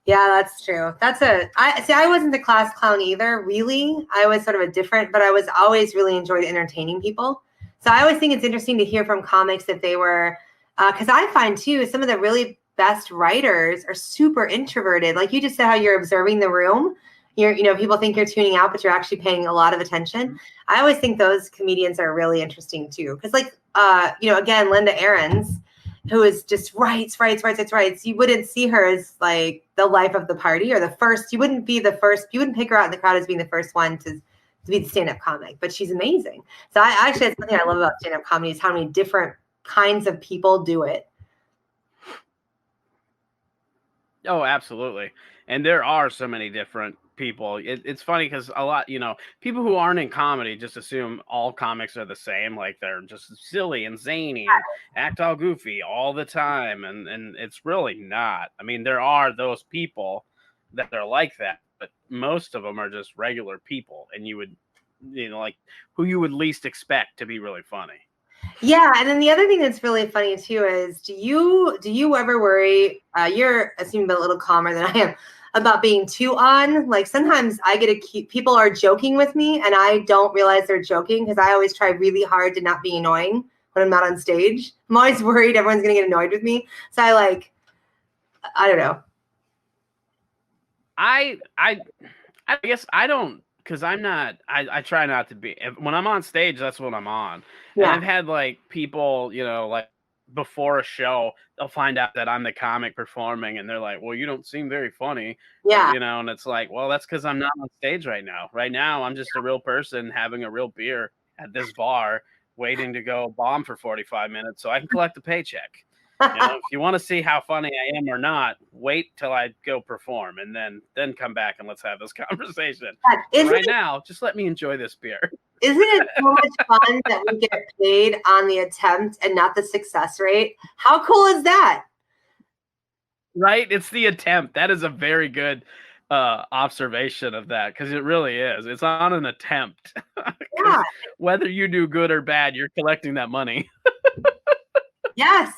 Yeah, that's true. I wasn't the class clown either, really. I was sort of a different, but I was always really enjoyed entertaining people. So I always think it's interesting to hear from comics if they were, because I find too, some of the really best writers are super introverted. Like you just said, how you're observing the room. People think you're tuning out, but you're actually paying a lot of attention. I always think those comedians are really interesting too. Because like, again, Linda Ahrens, who is just writes. You wouldn't see her as like the life of the party or the first. You wouldn't pick her out in the crowd as being the first one to be the stand-up comic, but she's amazing. So that's something I love about stand-up comedy is how many different kinds of people do it. Oh, absolutely. And there are so many different people. It's funny because a lot, people who aren't in comedy just assume all comics are the same. Like they're just silly and zany and act all goofy all the time. And it's really not. I mean, there are those people that are like that, but most of them are just regular people. And you would, like who you would least expect to be really funny. Yeah, and then the other thing that's really funny too is, do you ever worry? You're assuming a little calmer than I am about being too on. Like sometimes I get people are joking with me, and I don't realize they're joking because I always try really hard to not be annoying when I'm not on stage. I'm always worried everyone's gonna get annoyed with me, so I don't know. I guess I don't. Because I'm not, I try not to be. When I'm on stage, that's what I'm on. Yeah. And I've had like people, like before a show, they'll find out that I'm the comic performing, and they're like, "Well, you don't seem very funny." Yeah. And it's like, well, that's because I'm not on stage right now. Right now, I'm just a real person having a real beer at this bar, waiting to go bomb for 45 minutes so I can collect a paycheck. If you want to see how funny I am or not, wait till I go perform and then come back and let's have this conversation. Right now, just let me enjoy this beer. Isn't it so much fun that we get paid on the attempt and not the success rate? How cool is that? Right? It's the attempt. That is a very good observation of that, because it really is. It's on an attempt. Yeah. Whether you do good or bad, you're collecting that money. Yes.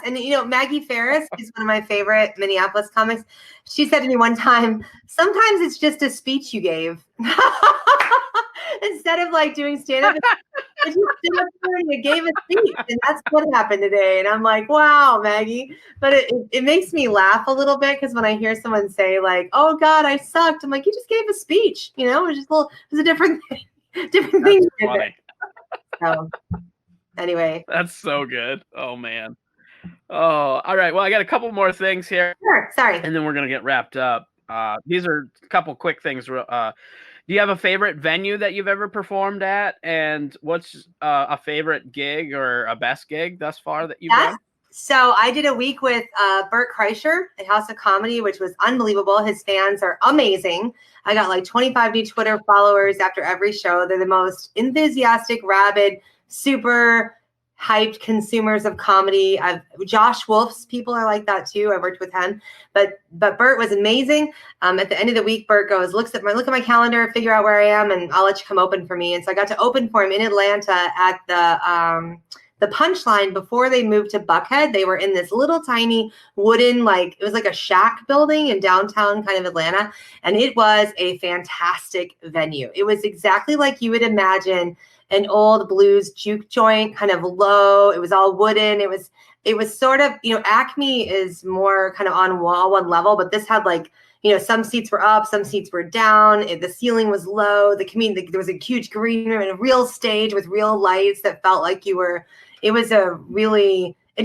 And Maggie Ferris is one of my favorite Minneapolis comics. She said to me one time, sometimes it's just a speech you gave. Instead of like doing stand-up, you stood up there and you gave a speech, and that's what happened today. And I'm like, wow, Maggie. But it makes me laugh a little bit, because when I hear someone say like, oh God, I sucked, I'm like, you just gave a speech. It was just it was a different thing. Different thing. Funny. So anyway. That's so good. Oh man. Oh, all right. Well, I got a couple more things here. Sure. Sorry. And then we're gonna get wrapped up. These are a couple quick things. Do you have a favorite venue that you've ever performed at? And what's a favorite gig or a best gig thus far that you've done? So I did a week with Bert Kreischer at House of Comedy, which was unbelievable. His fans are amazing. I got like 25 new Twitter followers after every show. They're the most enthusiastic, rabid, super hyped consumers of comedy. Josh Wolf's people are like that too. I worked with him, but Bert was amazing. At the end of the week, Bert goes, look at my calendar, figure out where I am, and I'll let you come open for me. And so I got to open for him in Atlanta at the Punchline before they moved to Buckhead. They were in this little tiny wooden, it was like a shack building in downtown kind of Atlanta. And it was a fantastic venue. It was exactly like you would imagine an old blues juke joint, kind of low. It was all wooden. It was sort of, Acme is more kind of on one level, but this had some seats were up, some seats were down. The ceiling was low. There was a huge green room and a real stage with real lights that felt like it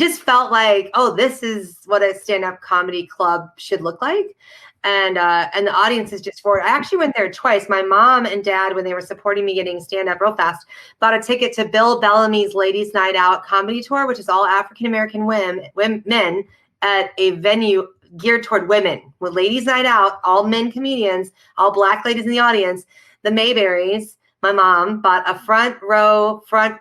just felt like, oh, this is what a stand-up comedy club should look like. And the audience is just for it. I actually went there twice. My mom and dad, when they were supporting me getting stand-up real fast, bought a ticket to Bill Bellamy's Ladies Night Out comedy tour, which is all African-American men at a venue geared toward women, with Ladies Night Out, all men comedians, all Black ladies in the audience. The Mayberries, my mom, bought a front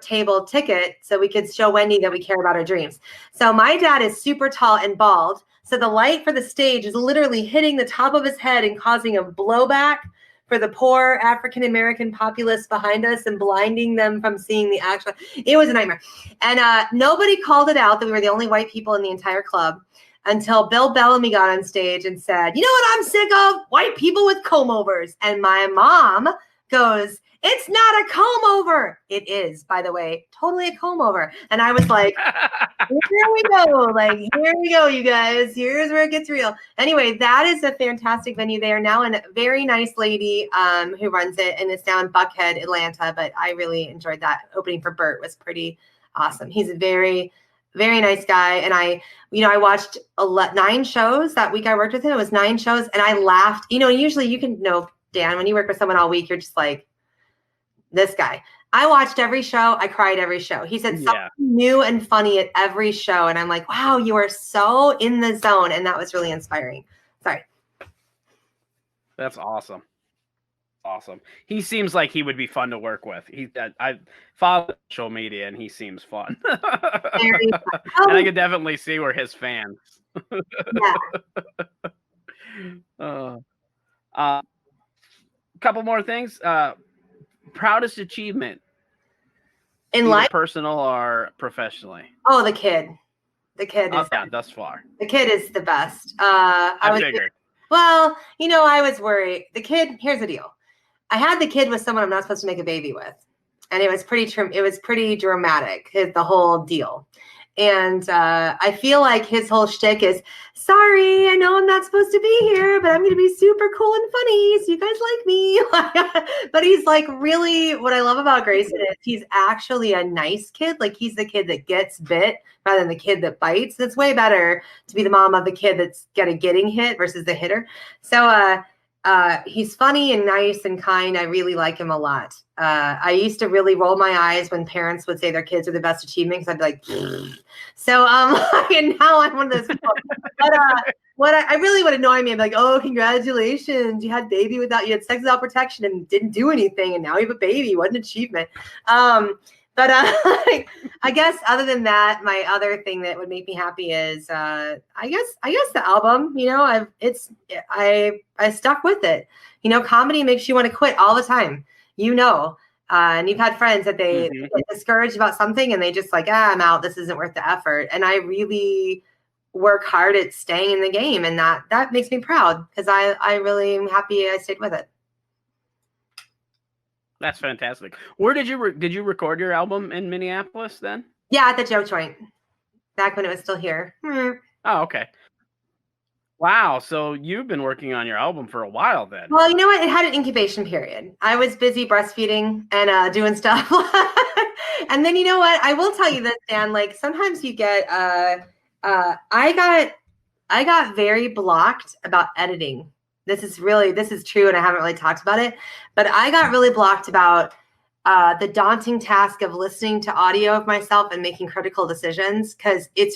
table ticket so we could show Wendy that we care about her dreams. So my dad is super tall and bald. So the light for the stage is literally hitting the top of his head and causing a blowback for the poor African-American populace behind us and blinding them from seeing the actual. It was a nightmare. And nobody called it out that we were the only white people in the entire club until Bill Bellamy got on stage and said, you know what I'm sick of? White people with comb-overs. And my mom goes, it's not a comb over. It is, by the way, totally a comb over. And I was like, here we go, you guys. Here's where it gets real. Anyway, that is a fantastic venue. They are now a very nice lady who runs it, and it's down in Buckhead, Atlanta. But I really enjoyed that. Opening for Bert was pretty awesome. He's a very, very nice guy. And I watched 9 shows that week I worked with him. It was 9 shows, and I laughed. Usually you can know, Dan, when you work with someone all week, you're just like, this guy. I watched every show. I cried every show. He said something new and funny at every show. And I'm like, wow, you are so in the zone. And that was really inspiring. Sorry. That's awesome. Awesome. He seems like he would be fun to work with. I follow social media and he seems fun. Very fun. And I could definitely see where his fans. Yeah. Couple more things. Proudest achievement in life, personal or professionally? Oh, the kid. The kid is thus far. The kid is the best. I figured. Well, I was worried. The kid, here's the deal. I had the kid with someone I'm not supposed to make a baby with. And it was pretty dramatic, the whole deal. And I feel like his whole shtick is, sorry, I know I'm not supposed to be here, but I'm going to be super cool and funny, so you guys like me. But he's like, really, what I love about Grayson is he's actually a nice kid. Like, he's the kid that gets bit rather than the kid that bites. It's way better to be the mom of the kid that's getting hit versus the hitter. So He's funny and nice and kind. I really like him a lot. I used to really roll my eyes when parents would say their kids are the best achievement, because I'd be like, "Pfft." So and now I'm one of those people. But what I really would annoy me, I'm like, oh, congratulations, you had baby without, you had sex without protection and didn't do anything, and now you have a baby. What an achievement. But I guess other than that, my other thing that would make me happy is I guess the album. You know, I stuck with it. You know, comedy makes you want to quit all the time. You know, and you've had friends that they get discouraged about something and they just like, I'm out. This isn't worth the effort. And I really work hard at staying in the game, and that makes me proud, because I really am happy I stayed with it. That's fantastic. Where did you record your album in Minneapolis then? Yeah, at the Joke Joint, back when it was still here. Oh, okay. Wow. So you've been working on your album for a while then. Well, you know what? It had an incubation period. I was busy breastfeeding and doing stuff. And then, you know what? I will tell you this, Dan, like sometimes you get, I got very blocked about editing. This is true, and I haven't really talked about it, but I got really blocked about the daunting task of listening to audio of myself and making critical decisions, because it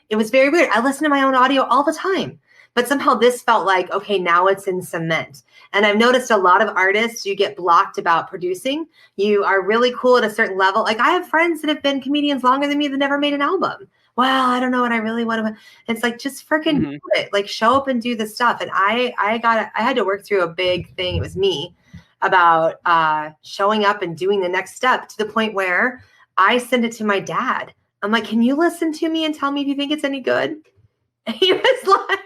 was very weird. I listen to my own audio all the time, but somehow this felt like, okay, now it's in cement. And I've noticed a lot of artists, you get blocked about producing. You are really cool at a certain level. Like I have friends that have been comedians longer than me that never made an album. Well, I don't know what I really want to. It's like, just freaking do it. Like show up and do the stuff. And I had to work through a big thing. It was me about showing up and doing the next step, to the point where I sent it to my dad. I'm like, can you listen to me and tell me if you think it's any good? And he was like,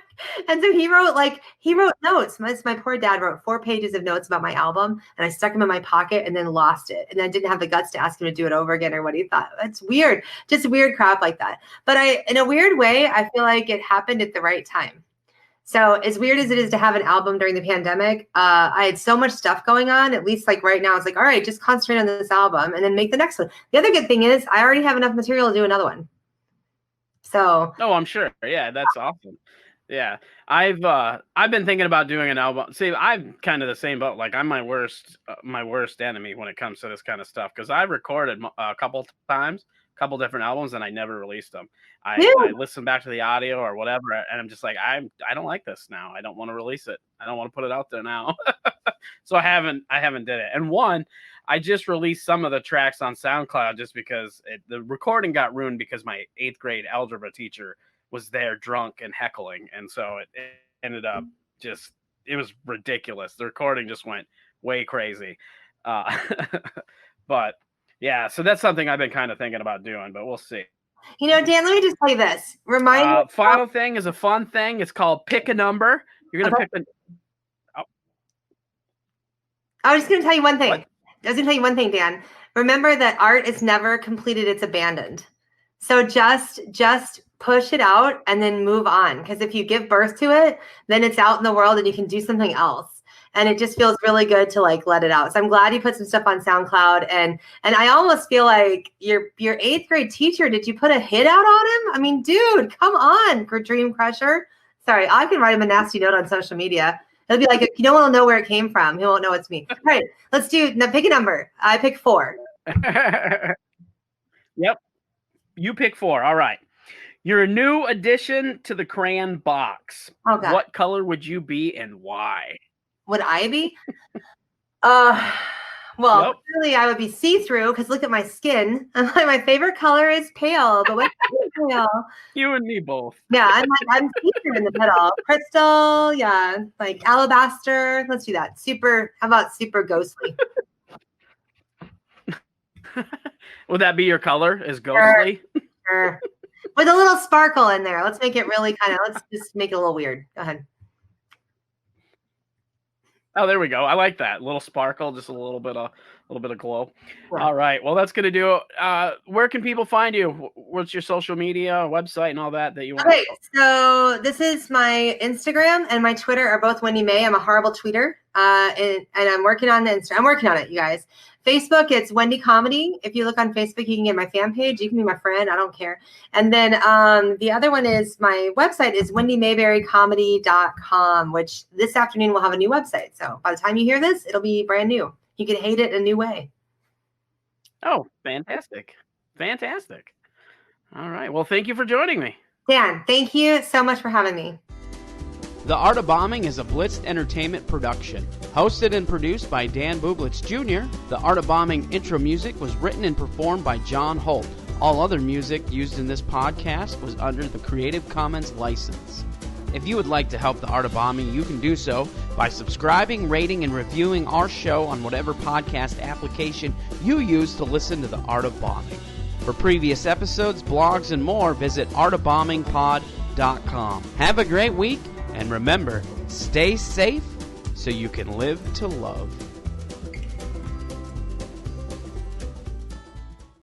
and so he wrote notes. My poor dad wrote 4 pages of notes about my album, and I stuck them in my pocket and then lost it. And I didn't have the guts to ask him to do it over again or what he thought. It's weird, just weird crap like that. But in a weird way, I feel like it happened at the right time. So as weird as it is to have an album during the pandemic, I had so much stuff going on. At least like right now, it's like, all right, just concentrate on this album and then make the next one. The other good thing is I already have enough material to do another one. So. Oh, I'm sure. Yeah, that's awesome. Yeah, I've been thinking about doing an album. See, I'm kind of the same boat. Like I'm my worst enemy when it comes to this kind of stuff, because I've recorded a couple times, a couple different albums, and I never released them. I listen back to the audio or whatever, and I'm just like, I don't like this now. I don't want to release it. I don't want to put it out there now. So I haven't did it. And I just released some of the tracks on SoundCloud just because the recording got ruined because my 8th grade algebra teacher was there drunk and heckling, and so it ended up it was ridiculous. The recording just went way crazy. But yeah, so that's something I've been kind of thinking about doing, but we'll see. You know, Dan, let me just tell you this. Final thing is a fun thing. It's called Pick a Number. You're gonna pick I was just gonna tell you one thing. What? I was gonna tell you one thing, Dan. Remember that art is never completed, it's abandoned. So just push it out and then move on. Because if you give birth to it, then it's out in the world and you can do something else. And it just feels really good to like let it out. So I'm glad you put some stuff on SoundCloud. And I almost feel like your 8th grade teacher, did you put a hit out on him? I mean, dude, come on, Dream Crusher. Sorry, I can write him a nasty note on social media. It'll be like, no one will know where it came from. He won't know it's me. All right, let's pick a number. I pick 4. Yep. You pick 4. All right. You're a new addition to the crayon box. Oh, God. What color would you be and why? Would I be? Well, Really, I would be see-through, because look at my skin. My favorite color is pale, but what's pale? You and me both. Yeah, I'm see-through in the middle. Crystal, yeah, like alabaster. Let's do that. How about super ghostly? Would that be your color? Is ghostly? Sure. With a little sparkle in there. Let's make it really let's just make it a little weird. Go ahead. Oh, there we go. I like that. A little sparkle, just a little bit of little bit of glow. Yeah. All right. Well, that's going to do. Where can people find you? What's your social media, website, and all that you want? Okay, so this is my Instagram and my Twitter are both Wendy May. I'm a horrible tweeter, and I'm working on the Instagram. I'm working on it, you guys. Facebook, it's Wendy Comedy. If you look on Facebook, you can get my fan page. You can be my friend. I don't care. And then the other one is my website is wendymayburycomedy.com, which this afternoon will have a new website. So by the time you hear this, it'll be brand new. You can hate it a new way. Oh, fantastic. Fantastic. All right. Well, thank you for joining me. Dan, thank you so much for having me. The Art of Bombing is a Blitz Entertainment production. Hosted and produced by Dan Bublitz Jr., The Art of Bombing intro music was written and performed by John Holt. All other music used in this podcast was under the Creative Commons license. If you would like to help The Art of Bombing, you can do so by subscribing, rating, and reviewing our show on whatever podcast application you use to listen to The Art of Bombing. For previous episodes, blogs, and more, visit artofbombingpod.com. Have a great week, and remember, stay safe so you can live to love.